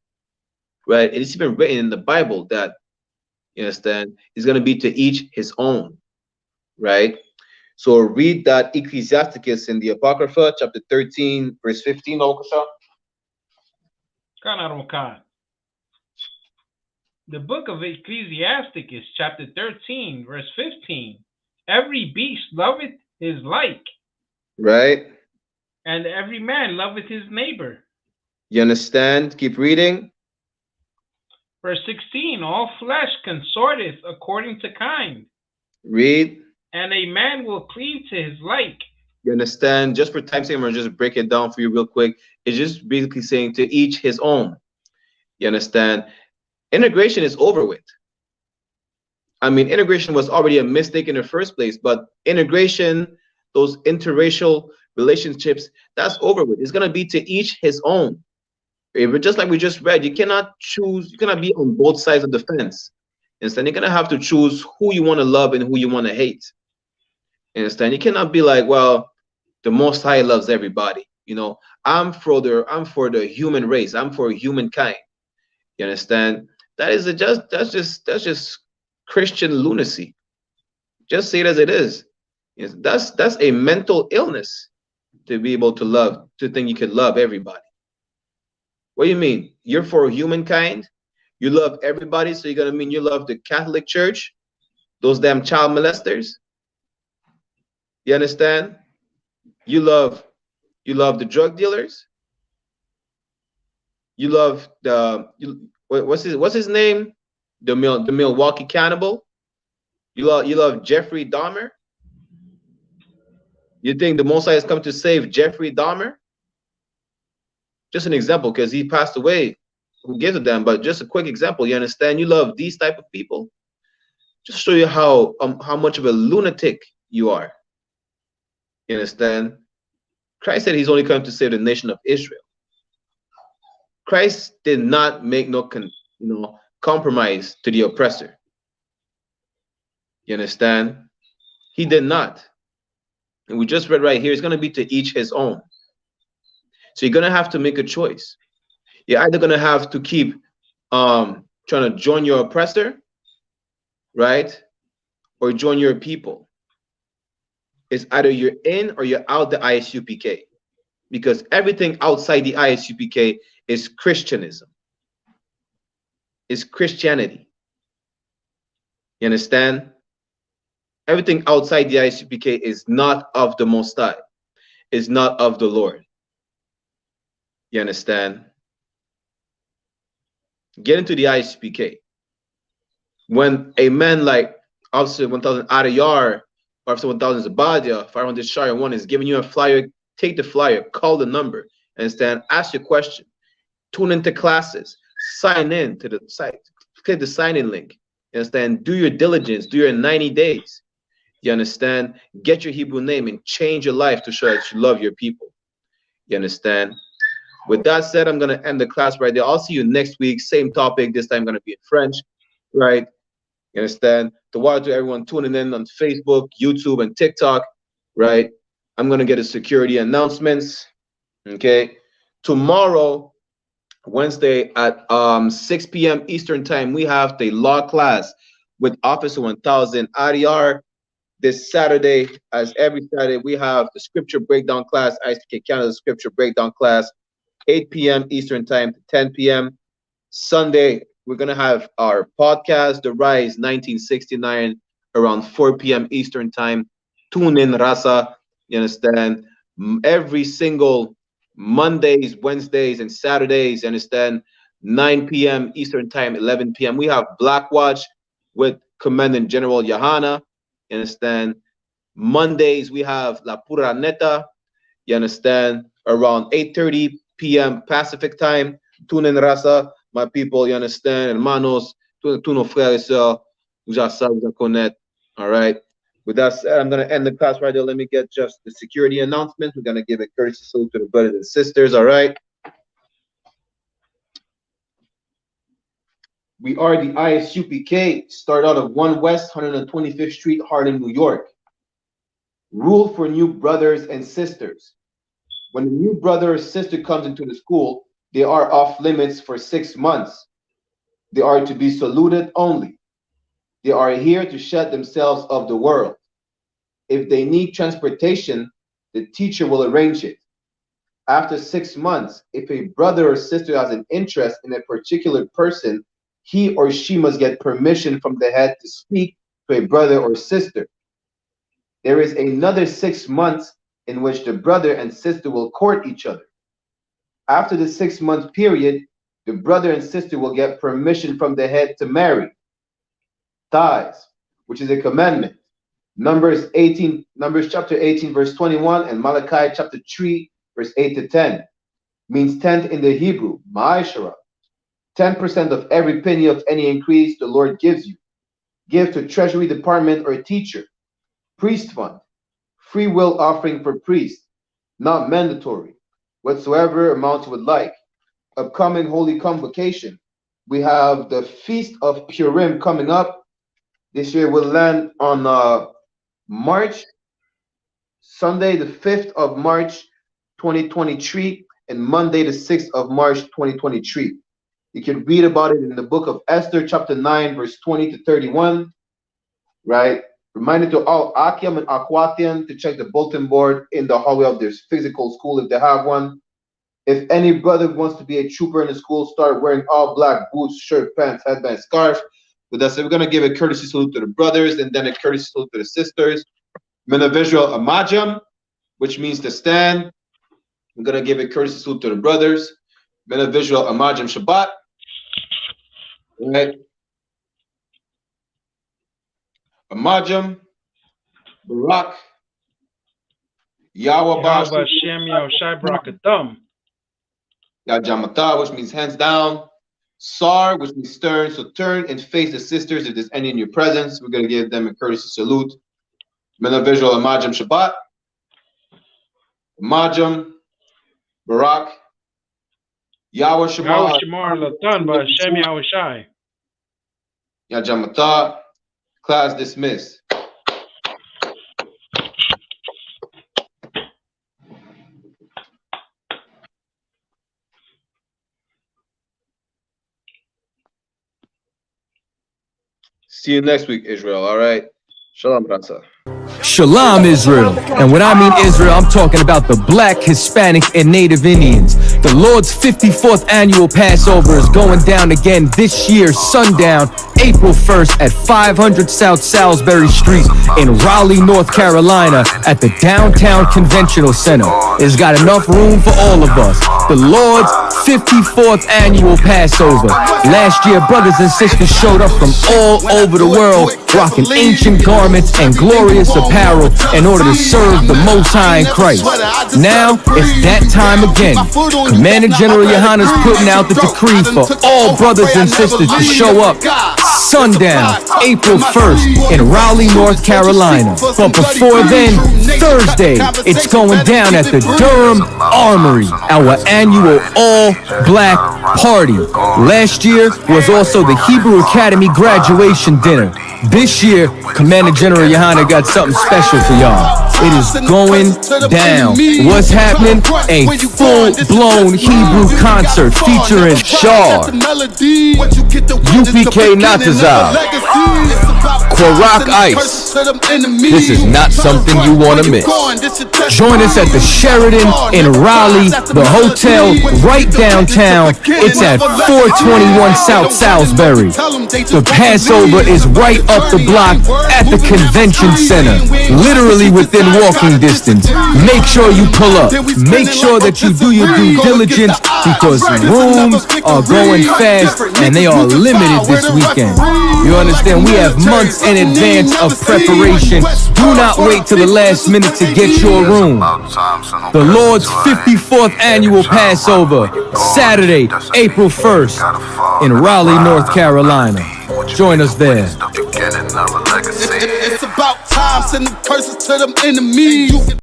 right? It's even written in the Bible that, you understand, it's gonna be to each his own, right? So read that Ecclesiasticus in the Apocrypha, chapter 13, verse 15, Okasha. The book of Ecclesiasticus, chapter 13, verse 15. Every beast loveth his like. Right. And every man loveth his neighbor. You understand? Keep reading. Verse 16. All flesh consorteth according to kind. Read. And a man will cleave to his like. You understand? Just for time's sake, I'm going to just break it down for you real quick. It's just basically saying to each his own. You understand? Integration is over with. I mean, integration was already a mistake in the first place, but integration, those interracial relationships, that's over with. It's going to be to each his own. But just like we just read, you cannot choose, you cannot be on both sides of the fence. Instead, you're going to have to choose who you want to love and who you want to hate. Instead, you cannot be like, well, the Most High loves everybody. You know, I'm for the human race. I'm for humankind. You understand? That's just Christian lunacy. Just say it as it is. Yes, that's a mental illness to be able to love, to think you can love everybody. What do you mean? You're for humankind? You love everybody, so you're gonna mean you love the Catholic Church, those damn child molesters? You understand? You love the drug dealers? You love what's his name? The Milwaukee cannibal? You love Jeffrey Dahmer? You think the Most High has come to save Jeffrey Dahmer? Just an example, because he passed away. Who gives a damn? But just a quick example. You understand? You love these type of people. Just show you how much of a lunatic you are. You understand? Christ said he's only come to save the nation of Israel. Christ did not make no compromise to the oppressor. You understand? He did not. And we just read right here, it's going to be to each his own. So you're going to have to make a choice. You're either going to have to keep trying to join your oppressor, right? Or join your people. It's either you're in or you're out the I.S.U.P.K. Because everything outside the I.S.U.P.K. is Christianism. It's Christianity. You understand? Everything outside the I.S.U.P.K. is not of the Most High. Is not of the Lord. You understand? Get into the I.S.U.P.K. When a man like Officer 1000 Adayar or Officer 1000 Zabadia, 500 Shire 1 is giving you a flyer, take the flyer, call the number, understand? Ask your question, tune into classes, sign in to the site, click the sign in link, you understand? Do your diligence, do your 90 days, you understand? Get your Hebrew name and change your life to show that you love your people, you understand? With that said, I'm going to end the class right there. I'll see you next week. Same topic. This time going to be in French, right? You understand? To everyone tuning in on Facebook, YouTube, and TikTok, right? I'm going to get a security announcements, okay? Tomorrow, Wednesday at 6 p.m. Eastern Time, we have the law class with Officer 1000 ADR. This Saturday, as every Saturday, we have the scripture breakdown class, I.S.U.P.K Canada scripture breakdown class, 8 p.m. Eastern Time to 10 p.m. Sunday, we're going to have our podcast, The Rise 1969, around 4 p.m. Eastern Time. Tune in, Rasa. You understand? Every single Mondays, Wednesdays, and Saturdays, you understand? 9 p.m. Eastern Time, 11 p.m. We have Black Watch with Commandant General YAHANNA. You understand? Mondays, we have La Pura Neta. You understand? Around 8:30 p.m. Pacific time. Tune in, Rasa, my people, you understand? Hermanos, tous nos frères et sœurs, vous en connaître. All right. With that said, I'm going to end the class right there. Let me get just the security announcements. We're going to give a courtesy salute to the brothers and sisters. All right. We are the I.S.U.P.K. Start out of 1 West 125th Street, Harlem, New York. Rule for new brothers and sisters. When a new brother or sister comes into the school, they are off limits for 6 months. They are to be saluted only. They are here to shed themselves of the world. If they need transportation, the teacher will arrange it. After 6 months, if a brother or sister has an interest in a particular person, he or she must get permission from the head to speak to a brother or sister. There is another 6 months in which the brother and sister will court each other. After the 6 month period, the brother and sister will get permission from the head to marry. Tithes, which is a commandment. Numbers chapter 18, verse 21, and Malachi chapter 3, verse 8 to 10. Means tenth in the Hebrew, ma'ashara. 10% of every penny of any increase the Lord gives you. give to treasury department or teacher. Priest fund, free will offering for priest, not mandatory, whatsoever amount you would like. Upcoming holy convocation. We have the Feast of Purim coming up. This year will land on Sunday the 5th of March 2023 and Monday the 6th of March 2023. You can read about it in the book of Esther, chapter 9, verse 20 to 31. Right? Reminder to all Akim and Akwatian to check the bulletin board in the hallway of their physical school if they have one. If any brother wants to be a trooper in the school, start wearing all black boots, shirt, pants, headband, scarf. But that's it. We're gonna give a courtesy salute to the brothers and then a courtesy salute to the sisters. Mina visual amajam, which means to stand. I'm gonna give a courtesy salute to the brothers. Mina visual amajam Shabbat. Right. Amajam, Barak, Yahweh Hashem Yahushai Barakatam. Yajamata, which means hands down. Sar, which means turn. So turn and face the sisters if there's any in your presence. We're going to give them a courtesy salute. Mena visual Amajam Shabbat. Amajam, Barak, Yahweh Shemar. Yahweh Latan Hashem Yahushai. Yajamata. Class dismissed. See you next week, Israel. All right. Shalom, Ratza. Shalom, Israel. And when I mean Israel, I'm talking about the Black, Hispanic, and Native Indians. The Lord's 54th annual Passover is going down again this year, sundown, April 1st at 500 South Salisbury Street in Raleigh, North Carolina at the Downtown Conventional Center. It's got enough room for all of us. The Lord's 54th annual Passover. Last year, brothers and sisters showed up from all over the world, rocking ancient garments and glorious apparel in order to serve the Most High in Christ. Now, it's that time again. Commander General YAHANNA is putting out the decree for all brothers and sisters to show up sundown, April 1st in Raleigh, North Carolina. But before then, Thursday, it's going down at the Durham Armory, our annual all-black party. Last year was also the Hebrew Academy graduation dinner. This year, Commander General YAHANNA got something special for y'all. It is going down. What's happening? A full-blown Hebrew concert featuring Shar, UPK Natazal, Kwarak Ice. This is not something you want to miss. Join us at the Sheridan in Raleigh, the hotel right downtown. It's at 421 South Salisbury. The Passover is right up the block at the convention center, literally within walking distance. Make sure you pull up. Make sure that you do your due diligence because rooms are going fast and they are limited this weekend. You understand? We have months in advance of preparation. Do not wait till the last minute to get your room. The Lord's 54th annual Passover, Saturday, April 1st in Raleigh, North Carolina. Join us there. It's about time, sending curses to them enemies.